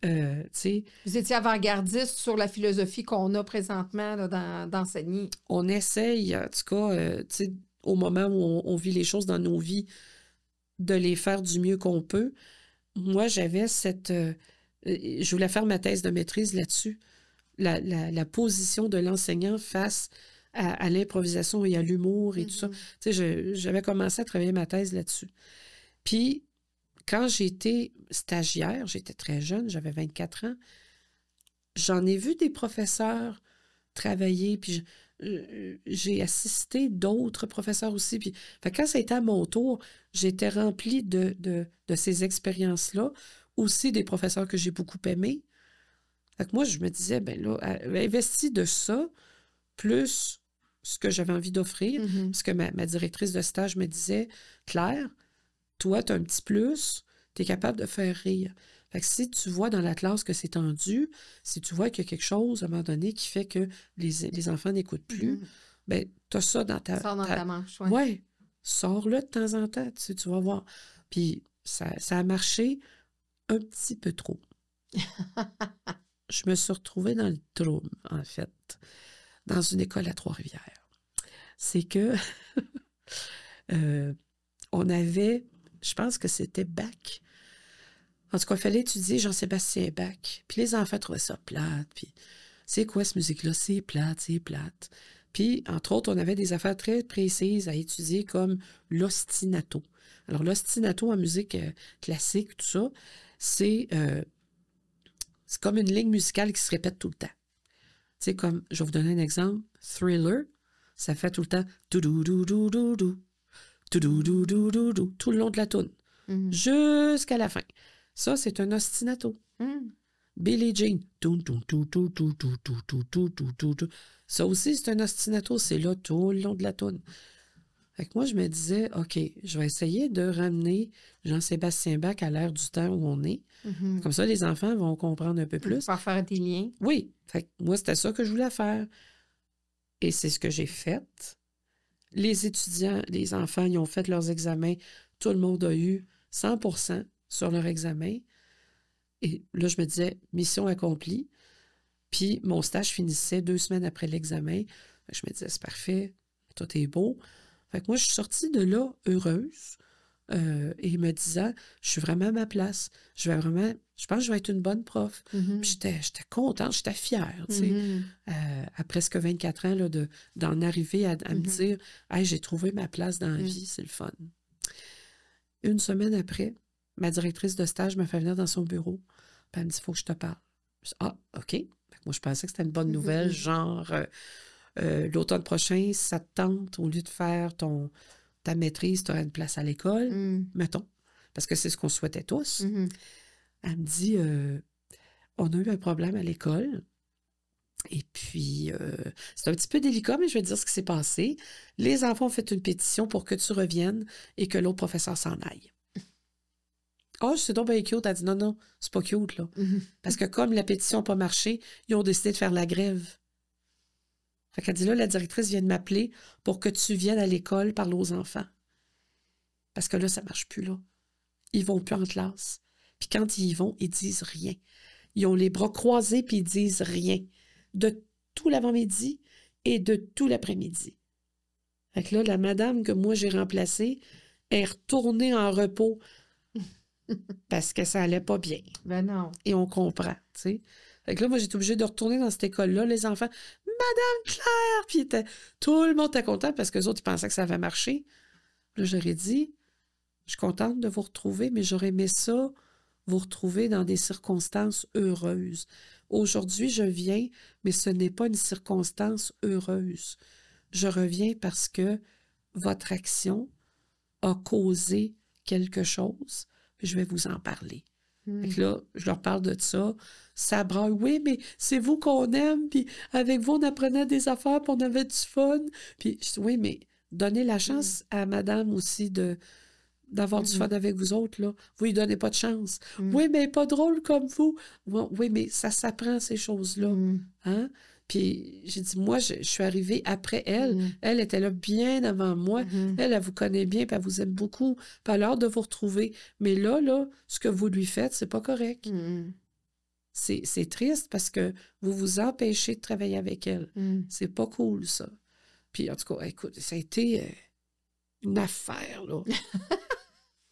Vous étiez avant-gardiste sur la philosophie qu'on a présentement là, d'enseigner. On essaye, en tout cas, au moment où on vit les choses dans nos vies, de les faire du mieux qu'on peut. Moi, j'avais je voulais faire ma thèse de maîtrise là-dessus. La position de l'enseignant face à l'improvisation et à l'humour et tout ça. Tu sais, j'avais commencé à travailler ma thèse là-dessus. Puis, quand j'étais stagiaire, j'étais très jeune, j'avais 24 ans, j'en ai vu des professeurs travailler, puis j'ai assisté d'autres professeurs aussi. Puis, quand ça a été à mon tour, j'étais remplie de ces expériences-là, aussi des professeurs que j'ai beaucoup aimés. Fait que moi, je me disais, ben là, investis de ça, plus ce que j'avais envie d'offrir, parce que ma directrice de stage me disait, Claire, toi, tu as un petit plus, tu es capable de faire rire. Fait que si tu vois dans la classe que c'est tendu, si tu vois qu'il y a quelque chose, à un moment donné, qui fait que les enfants n'écoutent plus, ben tu as ça dans ta... Sors dans ta manche, oui. Ouais, sors-le de temps en temps, tu vas voir. Puis ça a marché un petit peu trop. Je me suis retrouvée dans le trouble, en fait, dans une école à Trois-Rivières. c'est que on avait, je pense que c'était Bach. En tout cas, il fallait étudier Jean-Sébastien Bach. Puis les enfants trouvaient ça plate. Puis c'est quoi cette musique-là? C'est plate, c'est plate. Puis, entre autres, on avait des affaires très précises à étudier comme l'ostinato. Alors, l'ostinato en musique classique, tout ça, c'est comme une ligne musicale qui se répète tout le temps. Tu sais, comme, je vais vous donner un exemple. Thriller, ça fait tout le temps tout-dou-dou-dou-dou-dou, tout-dou-dou-dou-dou-dou, tout le long de la toune, jusqu'à la fin. Ça, c'est un ostinato. Billie Jean. Ça aussi, c'est un ostinato. C'est là tout le long de la toune. Fait que moi, je me disais, OK, je vais essayer de ramener Jean-Sébastien Bach à l'ère du temps où on est. Comme ça, les enfants vont comprendre un peu plus. Pour faire des liens. Oui. Fait que moi, c'était ça que je voulais faire. Et c'est ce que j'ai fait. Les étudiants, les enfants, ils ont fait leurs examens. Tout le monde a eu 100% sur leur examen. Et là, je me disais, mission accomplie. Puis mon stage finissait 2 semaines après l'examen. Je me disais, c'est parfait, tout est beau. Fait que moi, je suis sortie de là heureuse et me disant, je suis vraiment à ma place. Je pense que je vais être une bonne prof. Puis j'étais contente, j'étais fière, tu sais, à presque 24 ans, là, d'en arriver à me dire, hey, j'ai trouvé ma place dans la vie, c'est le fun. Une semaine après, ma directrice de stage m'a fait venir dans son bureau. Puis elle me dit, il faut que je te parle. Je dis, ah, OK. Moi, je pensais que c'était une bonne nouvelle, genre, l'automne prochain, si ça te tente, au lieu de faire ta maîtrise, tu auras une place à l'école, mettons, parce que c'est ce qu'on souhaitait tous. Elle me dit, on a eu un problème à l'école, et puis, c'est un petit peu délicat, mais je vais te dire ce qui s'est passé. Les enfants ont fait une pétition pour que tu reviennes et que l'autre professeur s'en aille. Oh, c'est donc bien cute. Elle dit non, c'est pas cute, là. Parce que comme la pétition n'a pas marché, ils ont décidé de faire la grève. Fait qu'elle dit là, la directrice vient de m'appeler pour que tu viennes à l'école parler aux enfants. Parce que là, ça marche plus, là. Ils vont plus en classe. Puis quand ils y vont, ils disent rien. Ils ont les bras croisés puis ils disent rien. De tout l'avant-midi et de tout l'après-midi. Fait que là, la madame que moi j'ai remplacée est retournée en repos parce que ça allait pas bien. Ben non. Et on comprend, tu sais. Fait que là, moi, j'étais obligée de retourner dans cette école-là, les enfants. Madame Claire! Puis tout le monde était content parce qu'eux autres, ils pensaient que ça avait marché. Là, j'aurais dit, je suis contente de vous retrouver, mais j'aurais aimé ça, vous retrouver dans des circonstances heureuses. Aujourd'hui, je viens, mais ce n'est pas une circonstance heureuse. Je reviens parce que votre action a causé quelque chose. Je vais vous en parler. Fait que là, je leur parle de ça. Ça braille. Oui, mais c'est vous qu'on aime, puis avec vous, on apprenait des affaires, puis on avait du fun. Puis je dis, oui, mais donnez la chance à madame aussi d'avoir du fun avec vous autres, là. Vous lui donnez pas de chance. Oui, mais pas drôle comme vous. Oui, mais ça s'apprend, ces choses-là. Hein? Puis j'ai dit, moi, je suis arrivée après elle. Elle était là bien avant moi. Elle vous connaît bien, puis elle vous aime beaucoup. Puis elle a hâte de vous retrouver. Mais là, ce que vous lui faites, c'est pas correct. C'est triste parce que vous vous empêchez de travailler avec elle. C'est pas cool, ça. Puis en tout cas, écoute, ça a été une affaire, là.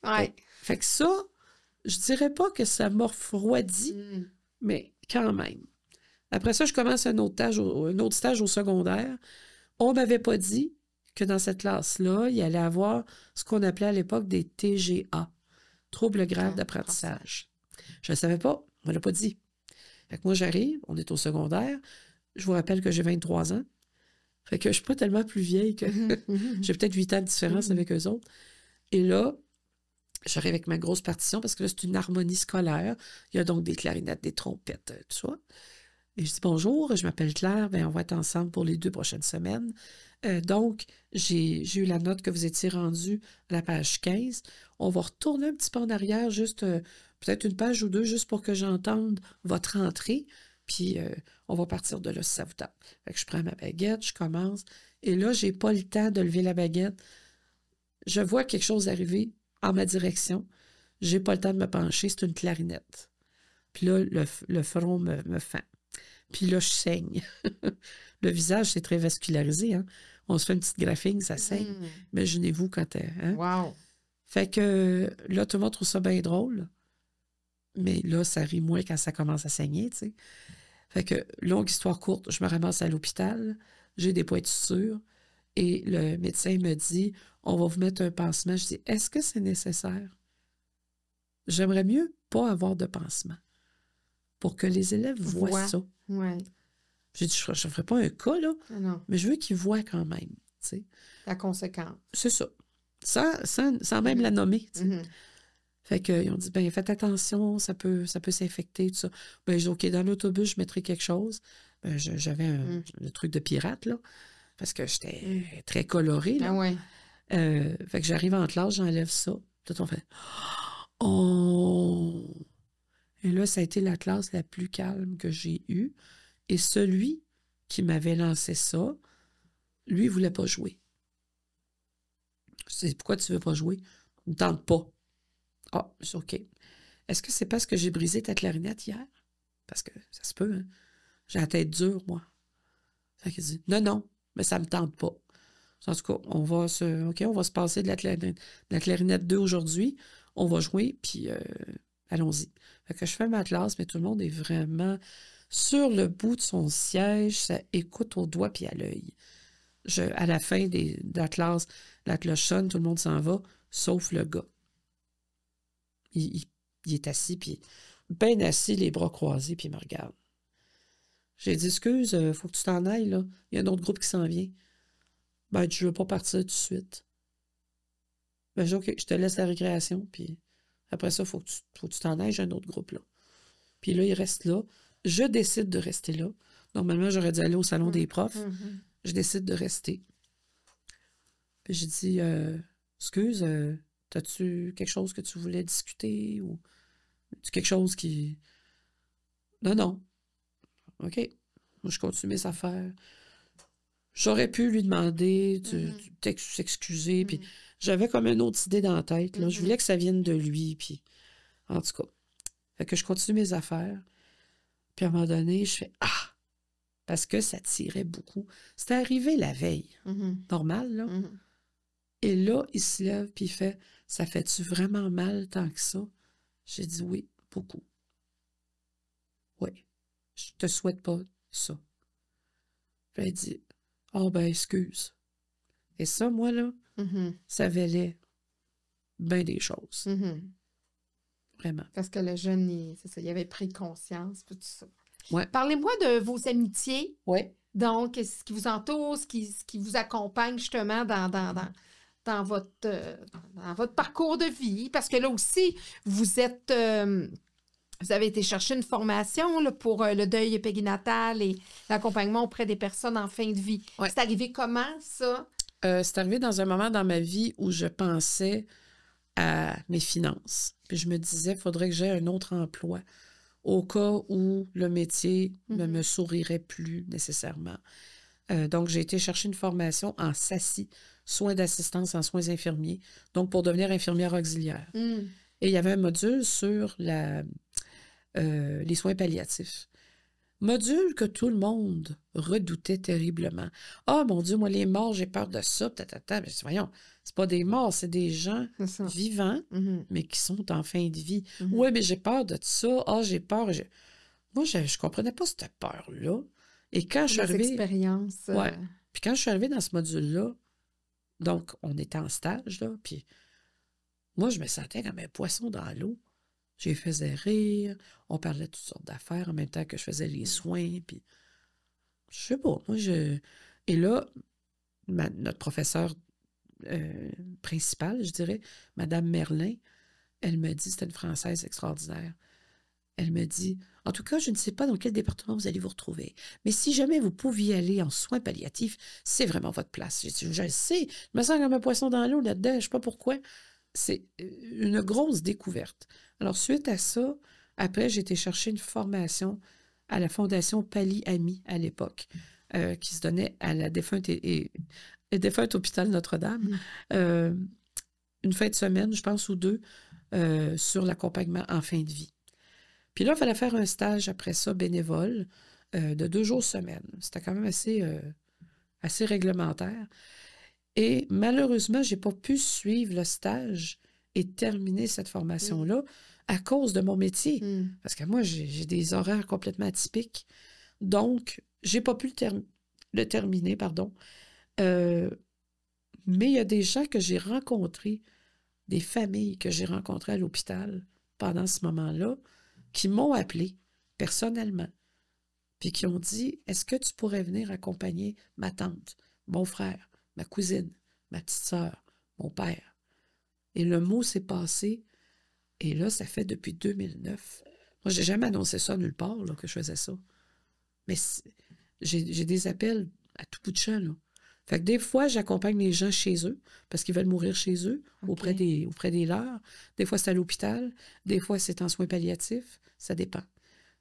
Ouais. Fait que ça, je dirais pas que ça m'a refroidi, mais quand même. Après ça, je commence un autre stage au secondaire. On ne m'avait pas dit que dans cette classe-là, il allait avoir ce qu'on appelait à l'époque des TGA, troubles graves d'apprentissage. Je ne le savais pas, on ne l'a pas dit. Fait que moi, j'arrive, on est au secondaire. Je vous rappelle que j'ai 23 ans. Fait que je ne suis pas tellement plus vieille que... j'ai peut-être 8 ans de différence avec eux autres. Et là, j'arrive avec ma grosse partition parce que là, c'est une harmonie scolaire. Il y a donc des clarinettes, des trompettes, tout ça. Et je dis bonjour, je m'appelle Claire, bien, on va être ensemble pour les 2 prochaines semaines. Donc, j'ai eu la note que vous étiez rendue à la page 15. On va retourner un petit peu en arrière, juste peut-être une page ou 2, juste pour que j'entende votre entrée. Puis, on va partir de là si ça vous tente. Fait que je prends ma baguette, je commence. Et là, j'ai pas le temps de lever la baguette. Je vois quelque chose arriver en ma direction. J'ai pas le temps de me pencher, c'est une clarinette. Puis là, le front me fend. Puis là, je saigne. Le visage, c'est très vascularisé, hein? On se fait une petite graphine, ça saigne. Imaginez-vous quand... Hein? Wow! Fait que là, tout le monde trouve ça bien drôle. Mais là, ça rit moins quand ça commence à saigner, tu sais. Fait que, longue histoire courte, je me ramasse à l'hôpital, j'ai des points de suture, et le médecin me dit, on va vous mettre un pansement. Je dis, est-ce que c'est nécessaire? J'aimerais mieux pas avoir de pansement pour que les élèves voient ça. Ouais. J'ai dit, je ne ferai pas un cas, là, Non. mais je veux qu'ils voient quand même, tu sais. La conséquence. C'est ça. Sans même la nommer, tu sais. Mhm. Fait qu'ils ont dit, ben faites attention, ça peut s'infecter, tout ça. Ben, j'ai dit, OK, dans l'autobus, je mettrai quelque chose. Ben, j'avais le truc de pirate, là, parce que j'étais très colorée, là. Ah ouais. Fait que j'arrive en classe, j'enlève ça. Tout on fait, oh! Et là, ça a été la classe la plus calme que j'ai eue. Et celui qui m'avait lancé ça, lui, il voulait pas jouer. Je dis, pourquoi tu veux pas jouer? Il ne tente pas. Ah, je dis, OK. Est-ce que c'est parce que j'ai brisé ta clarinette hier? Parce que ça se peut, hein? J'ai la tête dure, moi. Fait qu'il dit, non, mais ça me tente pas. En tout cas, on va se passer de la clarinette 2 aujourd'hui. On va jouer, puis allons-y. Fait que je fais ma classe, mais tout le monde est vraiment sur le bout de son siège. Ça écoute au doigt puis à l'œil. À la fin de la classe, la cloche sonne, tout le monde s'en va, sauf le gars. Il est assis, puis bien assis, les bras croisés, puis il me regarde. J'ai dit, excuse, faut que tu t'en ailles, là. Il y a un autre groupe qui s'en vient. Ben, je veux pas partir tout de suite. Ben, j'ai dit, OK, je te laisse la récréation, puis après ça, faut que tu t'en ailles, j'ai un autre groupe, là. Puis là, il reste là. Je décide de rester là. Normalement, j'aurais dû aller au salon des profs. Je décide de rester. Puis j'ai dit, excuse, t'as-tu quelque chose que tu voulais discuter ou quelque chose qui... Non. OK. Moi, je continue mes affaires. J'aurais pu lui demander de s'excuser, puis j'avais comme une autre idée dans la tête. Là. Je voulais que ça vienne de lui, puis en tout cas. Fait que je continue mes affaires. Puis à un moment donné, je fais « Ah! » Parce que ça tirait beaucoup. C'était arrivé la veille. Normal, là. Et là, il se lève, puis il fait « Ça fait-tu vraiment mal tant que ça? » J'ai dit « Oui, beaucoup. Oui, je te souhaite pas ça. » Puis il dit « Oh, ben, excuse. » Et ça, moi, là, ça valait bien des choses. Vraiment. Parce que le jeune, il avait pris conscience, tout ça. Ouais. Parlez-moi de vos amitiés. Oui. Donc, ce qui vous entoure, ce qui vous accompagne justement dans votre parcours de vie. Parce que là aussi, vous avez été chercher une formation là, pour le deuil périnatal et l'accompagnement auprès des personnes en fin de vie. Ouais. C'est arrivé comment, ça? C'est arrivé dans un moment dans ma vie où je pensais à mes finances. Puis je me disais, il faudrait que j'aie un autre emploi au cas où le métier ne me sourirait plus nécessairement. Donc, j'ai été chercher une formation en SASI, soins d'assistance en soins infirmiers, donc pour devenir infirmière auxiliaire. Et il y avait un module sur les soins palliatifs. Module que tout le monde redoutait terriblement. « Ah, mon Dieu, moi, les morts, j'ai peur de ça. » Mais voyons, c'est pas des morts, c'est des gens vivants, mais qui sont en fin de vie. « Oui, mais j'ai peur de ça. Ah, j'ai peur. » Moi, je comprenais pas cette peur-là. Et quand je suis arrivée... expériences. Ouais. Puis quand je suis arrivée dans ce module-là, donc, on était en stage, là, puis moi, je me sentais comme un poisson dans l'eau. Je les faisais rire, on parlait de toutes sortes d'affaires en même temps que je faisais les soins, puis je sais pas, moi, Et là, notre professeure principale, je dirais, Madame Merlin, elle me dit, c'était une Française extraordinaire, elle me dit, en tout cas, je ne sais pas dans quel département vous allez vous retrouver, mais si jamais vous pouviez aller en soins palliatifs, c'est vraiment votre place. J'ai dit, je le sais, je me sens comme un poisson dans l'eau là-dedans, je ne sais pas pourquoi. C'est une grosse découverte. Alors, suite à ça, après, j'ai été chercher une formation à la Fondation Pali Ami à l'époque, qui se donnait à la défunte défunte hôpital Notre-Dame. Une fin de semaine, je pense, ou deux, sur l'accompagnement en fin de vie. Puis là, il fallait faire un stage après ça, bénévole, de 2 jours semaine. C'était quand même assez assez réglementaire. Et malheureusement, je n'ai pas pu suivre le stage et terminer cette formation-là à cause de mon métier. Parce que moi, j'ai des horaires complètement atypiques. Donc, je n'ai pas pu le terminer, pardon. Mais il y a des gens que j'ai rencontrés, des familles que j'ai rencontrées à l'hôpital pendant ce moment-là, qui m'ont appelé personnellement, puis qui ont dit, est-ce que tu pourrais venir accompagner ma tante, mon frère, ma cousine, ma petite sœur, mon père? Et le mot s'est passé, et là, ça fait depuis 2009. Moi, je n'ai jamais annoncé ça nulle part, là, que je faisais ça. Mais j'ai des appels à tout bout de champ, là. Fait que des fois, j'accompagne les gens chez eux, parce qu'ils veulent mourir chez eux, auprès des leurs. Des fois, c'est à l'hôpital. Des fois, c'est en soins palliatifs. Ça dépend.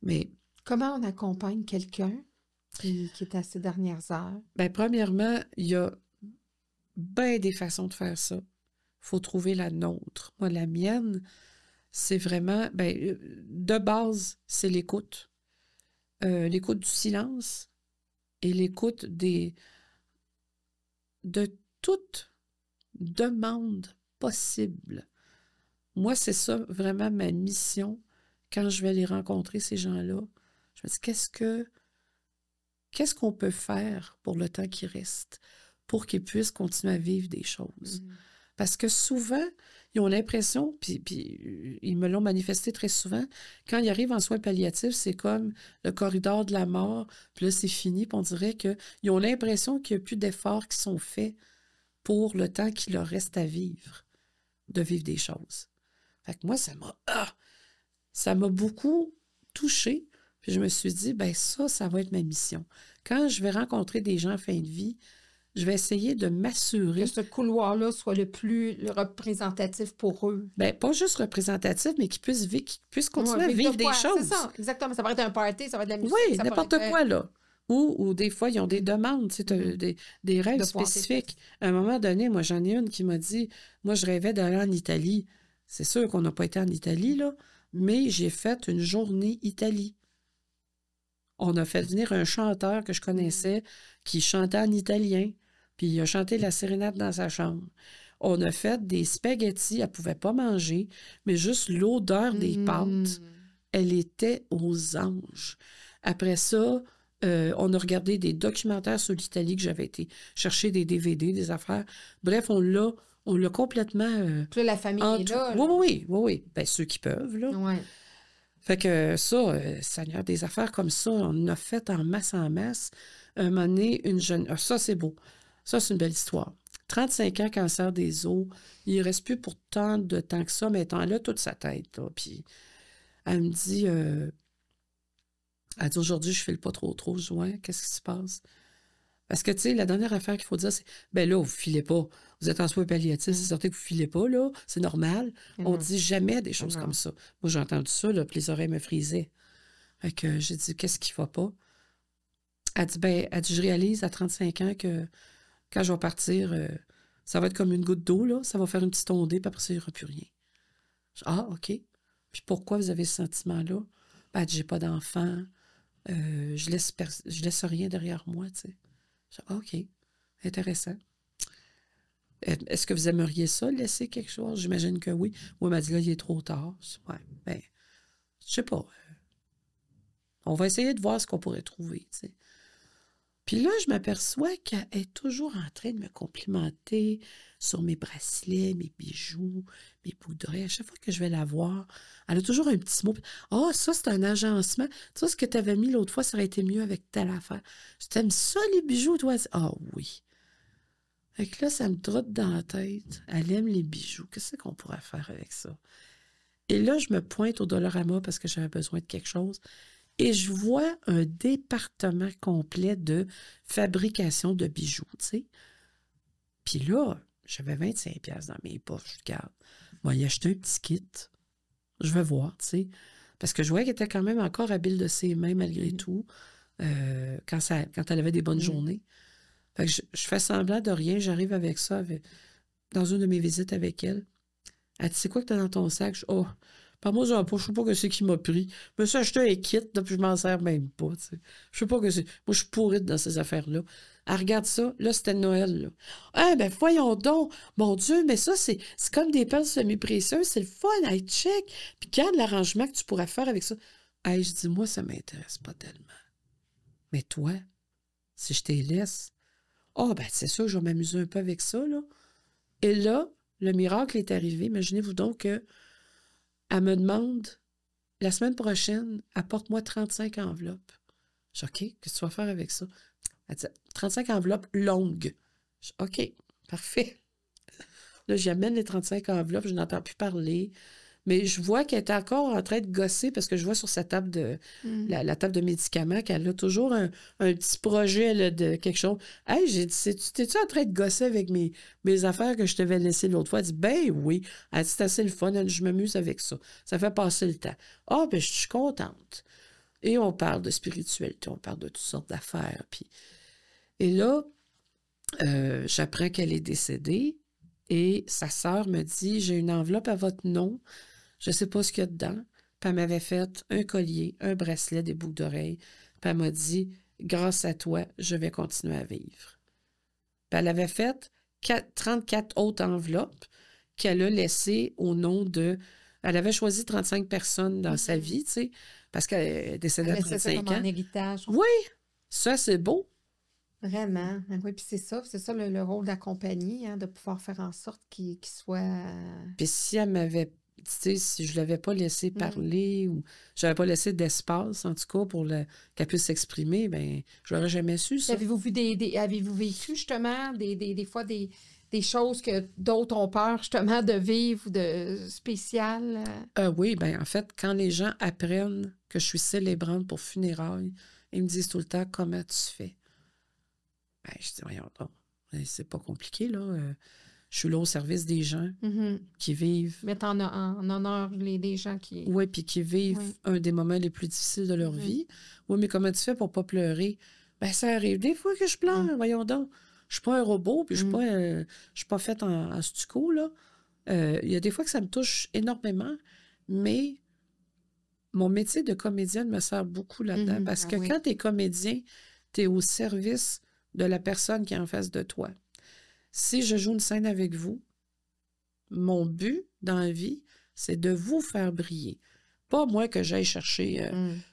Mais comment on accompagne quelqu'un qui est à ses dernières heures? Bien, premièrement, il y a bien des façons de faire ça. Il faut trouver la nôtre. Moi, la mienne, c'est vraiment... Bien, de base, c'est l'écoute. L'écoute du silence et l'écoute de toute demande possible. Moi, c'est ça vraiment ma mission quand je vais les rencontrer, ces gens-là. Je me dis, qu'est-ce qu'on peut faire pour le temps qui reste pour qu'ils puissent continuer à vivre des choses? Parce que souvent, ils ont l'impression, puis ils me l'ont manifesté très souvent, quand ils arrivent en soins palliatifs, c'est comme le corridor de la mort, puis là, c'est fini, puis on dirait qu'ils ont l'impression qu'il n'y a plus d'efforts qui sont faits pour le temps qu'il leur reste à vivre, de vivre des choses. Fait que moi, ça m'a beaucoup touchée, puis je me suis dit, ben ça va être ma mission. Quand je vais rencontrer des gens en fin de vie, je vais essayer de m'assurer... Que ce couloir-là soit le plus représentatif pour eux. Bien, pas juste représentatif, mais qu'ils puissent continuer à vivre des choses. C'est ça, exactement. Ça va être un party, ça va être de la musique. Oui, n'importe quoi, là. Ou des fois, ils ont des demandes, tu sais, des rêves spécifiques. À un moment donné, moi, j'en ai une qui m'a dit, moi, je rêvais d'aller en Italie. C'est sûr qu'on n'a pas été en Italie, là, mais j'ai fait une journée Italie. On a fait venir un chanteur que je connaissais qui chantait en italien. Puis il a chanté la sérénade dans sa chambre. On a fait des spaghettis, elle ne pouvait pas manger, mais juste l'odeur des pâtes, elle était aux anges. Après ça, on a regardé des documentaires sur l'Italie que j'avais été chercher des DVD, des affaires. Bref, on l'a complètement... Puis là, la famille est là. Oui. Bien, ceux qui peuvent, là. Ouais. Fait que ça, Seigneur, des affaires comme ça, on en a fait en masse. Un moment donné, une jeune... Ah, ça, c'est beau. Ça, c'est une belle histoire. 35 ans, cancer des os. Il ne reste plus pour tant de temps que ça, mais étant là, toute sa tête. Là. Puis elle me dit, aujourd'hui, je ne file pas trop juin. Qu'est-ce qui se passe? Parce que, tu sais, la dernière affaire qu'il faut dire, c'est, ben là, vous ne filez pas. Vous êtes en soins palliatifs, c'est certain que vous ne filez pas, là. C'est normal. On ne dit jamais des choses comme ça. Moi, j'ai entendu ça, là, puis les oreilles me frisaient. Fait que j'ai dit, qu'est-ce qu'il ne va pas? Elle dit, je réalise à 35 ans que quand je vais partir, ça va être comme une goutte d'eau, là. Ça va faire une petite ondée, puis après ça, il n'y aura plus rien. Je dis, OK. Puis pourquoi vous avez ce sentiment-là? Ben, elle dit, j'ai pas d'enfant. Je laisse rien derrière moi, tu sais. Je dis, OK. Intéressant. Est-ce que vous aimeriez ça, laisser quelque chose? J'imagine que oui. Moi, elle m'a dit, là, il est trop tard. Je dis, ouais, ben, je sais pas. On va essayer de voir ce qu'on pourrait trouver, tu sais. Puis là, je m'aperçois qu'elle est toujours en train de me complimenter sur mes bracelets, mes bijoux, mes boucles d'oreilles. À chaque fois que je vais la voir, elle a toujours un petit mot. « Ah, ça, c'est un agencement. Tu sais, ce que tu avais mis l'autre fois, ça aurait été mieux avec telle affaire. Je t'aime ça, les bijoux, toi? » Ah oui. Fait que là, ça me trotte dans la tête. Elle aime les bijoux. Qu'est-ce qu'on pourrait faire avec ça? Et là, je me pointe au Dollarama parce que j'avais besoin de quelque chose. Et je vois un département complet de fabrication de bijoux, tu sais. Puis là, j'avais 25$ dans mes poches, je regarde. Moi, il a acheté un petit kit. Je vais voir, tu sais. Parce que je voyais qu'elle était quand même encore habile de ses mains, malgré tout, quand elle avait des bonnes journées. Fait que je fais semblant de rien, j'arrive avec ça dans une de mes visites avec elle. Elle dit, c'est quoi que tu as dans ton sac? Oh, Moi, je sais pas que c'est qui m'a pris. Je me suis acheté un kit, là, puis je m'en sers même pas. T'sais. Je sais pas que c'est. Moi, je suis pourrite dans ces affaires-là. Elle regarde ça. Là, c'était Noël. Là. Ah, ben, voyons donc. Mon Dieu, mais ça, c'est comme des perles semi-précieuses. C'est le fun. Hey, check. Puis, regarde l'arrangement que tu pourrais faire avec ça. Hey, je dis, moi, ça m'intéresse pas tellement. Mais toi, si je te laisse, ben, c'est sûr, je vais m'amuser un peu avec ça, là. Et là, le miracle est arrivé. Imaginez-vous donc que elle me demande, la semaine prochaine, apporte-moi 35 enveloppes. Je dis, OK, qu'est-ce que tu vas faire avec ça? Elle dit, 35 enveloppes longues. Je dis, OK, parfait. Là, j'amène les 35 enveloppes, je n'entends plus parler. Mais je vois qu'elle est encore en train de gosser parce que je vois sur sa table de la table de médicaments qu'elle a toujours un petit projet là, de quelque chose. Hey, j'ai dit, t'es-tu en train de gosser avec mes affaires que je t'avais laissées l'autre fois? Elle dit, ben oui. Elle dit, c'est assez le fun. Elle dit, je m'amuse avec ça. Ça fait passer le temps. Ah, ben je suis contente. Et on parle de spiritualité, on parle de toutes sortes d'affaires. Puis... Et là, j'apprends qu'elle est décédée et sa sœur me dit, j'ai une enveloppe à votre nom. Je ne sais pas ce qu'il y a dedans. Puis elle m'avait fait un collier, un bracelet, des boucles d'oreilles. Puis elle m'a dit, grâce à toi, je vais continuer à vivre. Puis elle avait fait 34 autres enveloppes qu'elle a laissées au nom de... Elle avait choisi 35 personnes dans sa vie, tu sais, parce qu'elle est décédée à 35 ans. Comme en héritage. Oui, ça, c'est beau. Vraiment. Oui, puis c'est ça le rôle d'accompagner, hein, de pouvoir faire en sorte qu'il soit... Puis si elle m'avait... Tu sais, si je ne l'avais pas laissé parler ou je n'avais pas laissé d'espace, en tout cas, pour qu'elle puisse s'exprimer, bien, je n'aurais jamais su ça. Avez-vous vécu, justement, des fois, des choses que d'autres ont peur, justement, de vivre ou de spécial? Oui, bien, en fait, quand les gens apprennent que je suis célébrante pour funérailles, ils me disent tout le temps, comment tu fais? Ben, je dis, voyons donc, c'est pas compliqué, là. Je suis là au service des gens qui vivent... Mettre en honneur les gens qui... Oui, puis qui vivent un des moments les plus difficiles de leur vie. Oui, mais comment tu fais pour pas pleurer? Ben, ça arrive des fois que je pleure, voyons donc. Je suis pas un robot, puis je suis pas faite en stucco, là. Il y a des fois que ça me touche énormément, mais mon métier de comédienne me sert beaucoup là-dedans, parce que quand tu es comédien, tu es au service de la personne qui est en face de toi. Si je joue une scène avec vous, mon but dans la vie, c'est de vous faire briller. Pas moi que j'aille chercher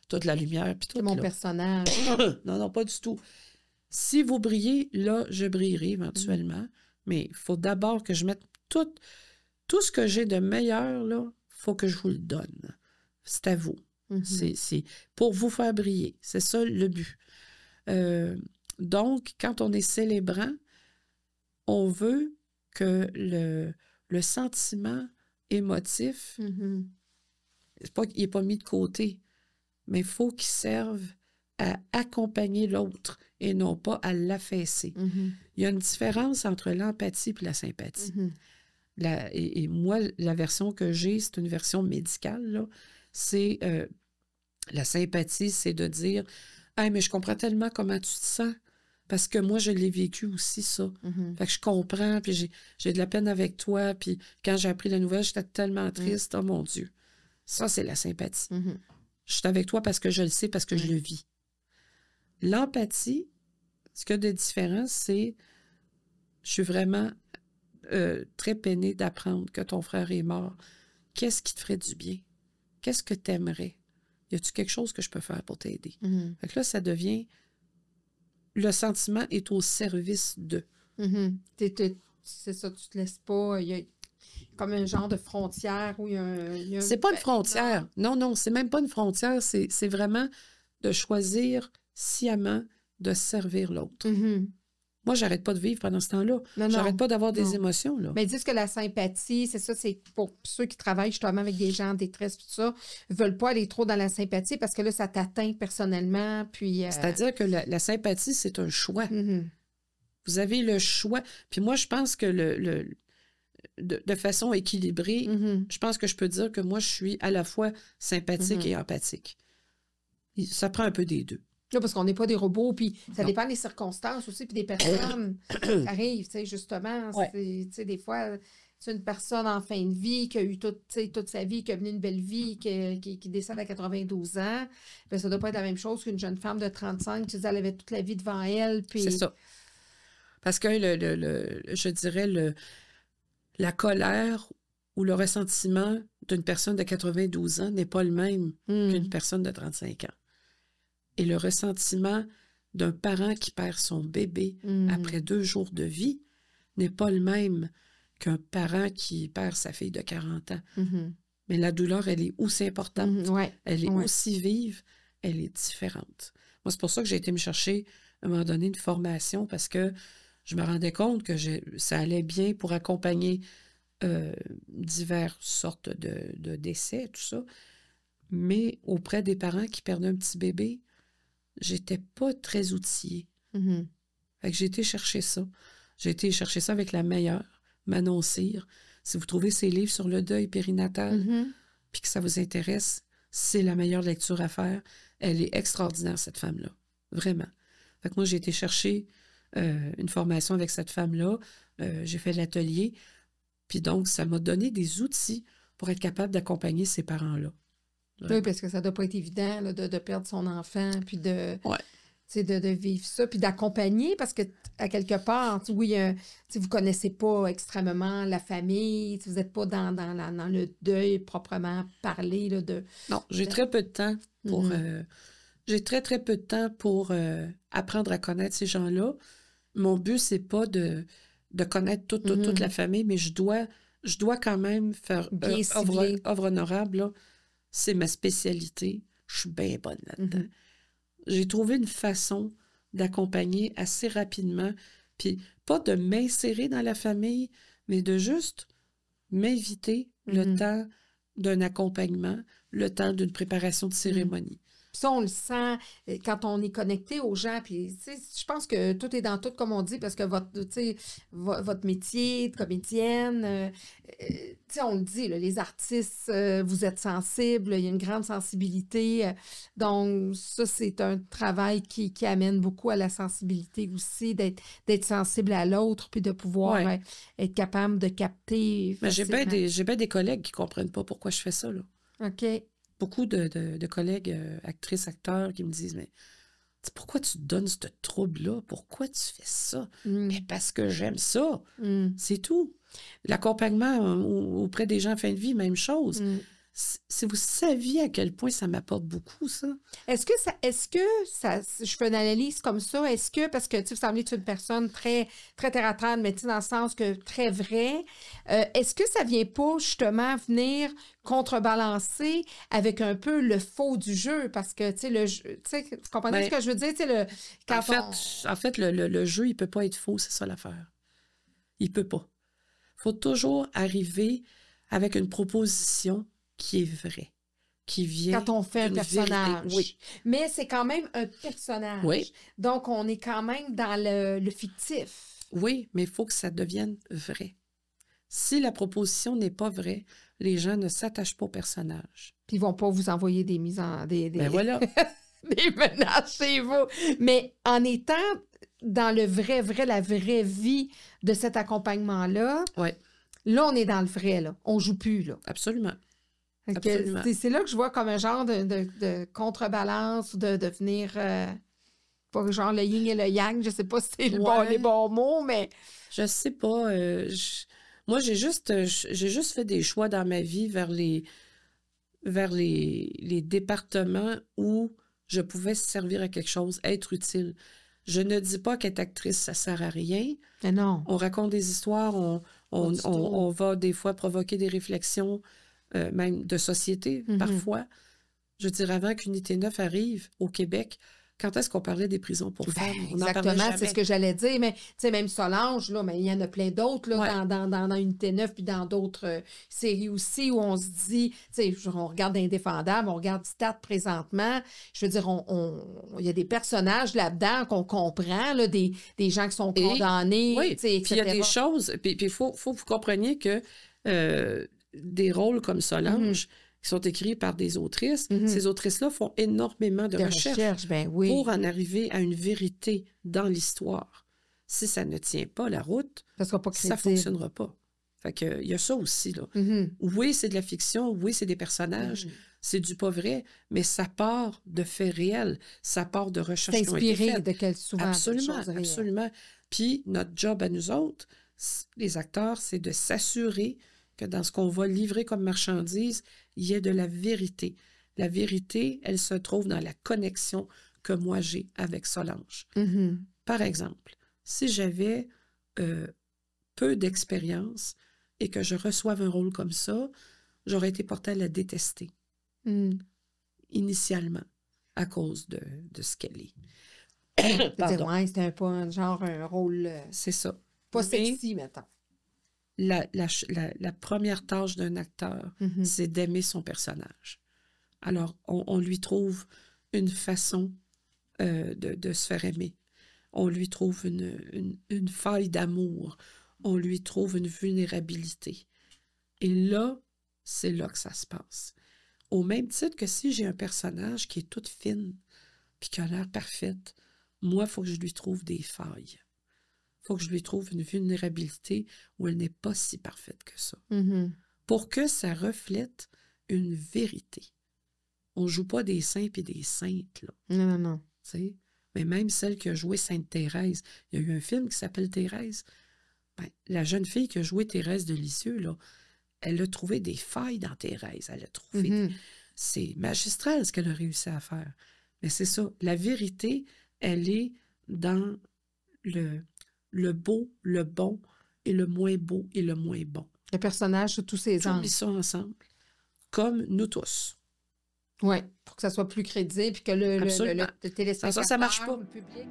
toute la lumière. Puis tout, c'est mon personnage. Non, pas du tout. Si vous brillez, là, je brillerai éventuellement. Mais il faut d'abord que je mette tout ce que j'ai de meilleur, là, il faut que je vous le donne. C'est à vous. C'est pour vous faire briller. C'est ça le but. Donc, quand on est célébrant, on veut que le sentiment émotif, il n'est pas mis de côté, mais il faut qu'il serve à accompagner l'autre et non pas à l'affaisser. Il y a une différence entre l'empathie et la sympathie. Et moi, la version que j'ai, c'est une version médicale, là. C'est la sympathie, c'est de dire « Hey, mais je comprends tellement comment tu te sens. » Parce que moi, je l'ai vécu aussi, ça. Fait que je comprends, puis j'ai de la peine avec toi. Puis quand j'ai appris la nouvelle, j'étais tellement triste. Oh mon Dieu. Ça, c'est la sympathie. Je suis avec toi parce que je le sais, parce que je le vis. L'empathie, ce qu'il y a de différent, c'est je suis vraiment très peinée d'apprendre que ton frère est mort. Qu'est-ce qui te ferait du bien? Qu'est-ce que tu aimerais? Y a-tu quelque chose que je peux faire pour t'aider? Fait que là, ça devient... Le sentiment est au service d'eux. C'est ça, tu te laisses pas... Il y a comme un genre de frontière où il y a c'est pas une frontière. Non, c'est même pas une frontière. C'est vraiment de choisir sciemment de servir l'autre. Moi, j'arrête pas de vivre pendant ce temps-là. J'arrête pas d'avoir des émotions. Là. Mais ils disent que la sympathie, c'est ça, c'est pour ceux qui travaillent justement avec des gens en détresse, tout ça, ne veulent pas aller trop dans la sympathie parce que là, ça t'atteint personnellement. Puis, c'est-à-dire que la sympathie, c'est un choix. Vous avez le choix. Puis moi, je pense que de façon équilibrée, je pense que je peux dire que moi, je suis à la fois sympathique et empathique. Ça prend un peu des deux. Là, parce qu'on n'est pas des robots, puis ça dépend des circonstances aussi, puis des personnes qui arrivent, tu sais, justement. Tu sais, des fois, c'est une personne en fin de vie qui a eu toute sa vie, qui a mené une belle vie, qui décède à 92 ans, bien, ça ne doit pas être la même chose qu'une jeune femme de 35, tu dis, elle avait toute la vie devant elle. Puis... C'est ça. Parce que je dirais, la colère ou le ressentiment d'une personne de 92 ans n'est pas le même qu'une personne de 35 ans. Et le ressentiment d'un parent qui perd son bébé après 2 jours de vie n'est pas le même qu'un parent qui perd sa fille de 40 ans. Mais la douleur, elle est aussi importante. Elle est aussi vive. Elle est différente. Moi, c'est pour ça que j'ai été me chercher, à un moment donné, une formation parce que je me rendais compte que ça allait bien pour accompagner diverses sortes de décès, tout ça. Mais auprès des parents qui perdaient un petit bébé, j'étais pas très outillée. Fait que j'ai été chercher ça. J'ai été chercher ça avec la meilleure, Manon Cyr. Si vous trouvez ses livres sur le deuil périnatal, puis que ça vous intéresse, c'est la meilleure lecture à faire. Elle est extraordinaire, cette femme-là. Vraiment. Fait que moi, j'ai été chercher une formation avec cette femme-là. J'ai fait l'atelier. Puis donc, ça m'a donné des outils pour être capable d'accompagner ces parents-là. Oui, parce que ça ne doit pas être évident là, de perdre son enfant, puis de vivre ça, puis d'accompagner, parce que à quelque part, oui, vous ne connaissez pas extrêmement la famille, vous n'êtes pas dans le deuil proprement parlé. Là, non, j'ai très peu de temps pour... j'ai très, très peu de temps pour apprendre à connaître ces gens-là. Mon but, c'est pas de connaître toute la famille, mais je dois quand même faire œuvre honorable. Là. C'est ma spécialité. Je suis bien bonne là-dedans. J'ai trouvé une façon d'accompagner assez rapidement, puis pas de m'insérer dans la famille, mais de juste m'inviter le temps d'un accompagnement, le temps d'une préparation de cérémonie. Ça, on le sent quand on est connecté aux gens. Puis, je pense que tout est dans tout, comme on dit, parce que votre métier de comédienne, on le dit, là, les artistes, vous êtes sensibles, il y a une grande sensibilité. Donc, ça, c'est un travail qui amène beaucoup à la sensibilité aussi, d'être sensible à l'autre, puis de pouvoir être capable de capter. Mais j'ai bien des collègues qui ne comprennent pas pourquoi je fais ça. Là. OK. Beaucoup de collègues, actrices, acteurs, qui me disent, mais pourquoi tu te donnes ce trouble-là? Pourquoi tu fais ça? Mais parce que j'aime ça. C'est tout. L'accompagnement auprès des gens en fin de vie, même chose. Si vous saviez à quel point ça m'apporte beaucoup, ça. Est-ce que je fais une analyse comme ça, est-ce que, parce que vous semblez être une personne très, très terre à terre, mais dans le sens que très vrai, est-ce que ça vient pas justement venir contrebalancer avec un peu le faux du jeu? Parce que, vous comprenez ce que je veux dire? En fait, le jeu, il peut pas être faux, c'est ça l'affaire. Il peut pas. Il faut toujours arriver avec une proposition qui est vrai, qui vient quand on fait un personnage. Vérité. Oui. Mais c'est quand même un personnage. Oui. Donc, on est quand même dans le fictif. Oui, mais il faut que ça devienne vrai. Si la proposition n'est pas vraie, les gens ne s'attachent pas au personnage. Puis ils ne vont pas vous envoyer des mises en... Ben voilà. des menaces chez vous. Mais en étant dans la vraie vie de cet accompagnement-là, là, on est dans le vrai, là. On ne joue plus, là. Absolument. Absolument. C'est là que je vois comme un genre de contrebalance ou de venir... pas genre le yin et le yang, je sais pas si c'est les bons mots, mais... Je sais pas. Moi, j'ai juste fait des choix dans ma vie vers les départements où je pouvais servir à quelque chose, être utile. Je ne dis pas qu'être actrice, ça sert à rien. Mais non. On raconte des histoires, on va des fois provoquer des réflexions, même de société, parfois. Je veux dire, avant qu'Unité 9 arrive au Québec, quand est-ce qu'on parlait des prisons pour femmes? Exactement, c'est ce que j'allais dire. Mais tu sais, même Solange, là, mais il y en a plein d'autres là, dans Unité 9 puis dans d'autres séries aussi où on se dit, tu sais, on regarde Indéfendable, on regarde Stat présentement. Je veux dire, il y a des personnages là-dedans qu'on comprend, là, des gens qui sont condamnés, etc. Puis il y a des choses, puis il faut que vous compreniez que des rôles comme Solange, qui sont écrits par des autrices, ces autrices-là font énormément de recherches pour en arriver à une vérité dans l'histoire. Si ça ne tient pas la route, ça ne fonctionnera pas. Fait que, il y a ça aussi, là. Mhm. Oui, c'est de la fiction, oui, c'est des personnages, c'est du pas vrai, mais ça part de faits réels, ça part de recherches C'est qui ont été inspiré faites. de quel souvent de Absolument, choses réelles. absolument. Puis notre job à nous autres, les acteurs, c'est de s'assurer que dans ce qu'on va livrer comme marchandise, il y ait de la vérité. La vérité, elle se trouve dans la connexion que moi j'ai avec Solange. Mhm. Par exemple, si j'avais peu d'expérience et que je reçoive un rôle comme ça, j'aurais été portée à la détester Mhm. initialement à cause de ce qu'elle est. C'est-à-dire, Pardon. ouais, c'était genre un rôle C'est ça. pas Mais sexy, mettons. la première tâche d'un acteur, Mhm. c'est d'aimer son personnage. Alors, on lui trouve une façon de se faire aimer. On lui trouve une faille d'amour. On lui trouve une vulnérabilité. Et là, c'est là que ça se passe. Au même titre que si j'ai un personnage qui est toute fine puis qui a l'air parfaite, moi, il faut que je lui trouve des failles. Il faut que je lui trouve une vulnérabilité où elle n'est pas si parfaite que ça. Mhm. Pour que ça reflète une vérité. On ne joue pas des saints et des saintes, là. Non, non, non. Tu sais? Mais même celle qui a joué Sainte Thérèse, il y a eu un film qui s'appelle Thérèse. Ben, la jeune fille qui a joué Thérèse de Lisieux, là, elle a trouvé des failles dans Thérèse. Elle a trouvé... Mhm. C'est magistral ce qu'elle a réussi à faire. Mais c'est ça. La vérité, elle est dans le beau, le bon et le moins beau et le moins bon. Le personnage sous tous ses Tout angles. mis ça ensemble. Comme nous tous. Oui, pour que ça soit plus crédible puis que le Absolument. téléspectateur, Ça marche pas. le public...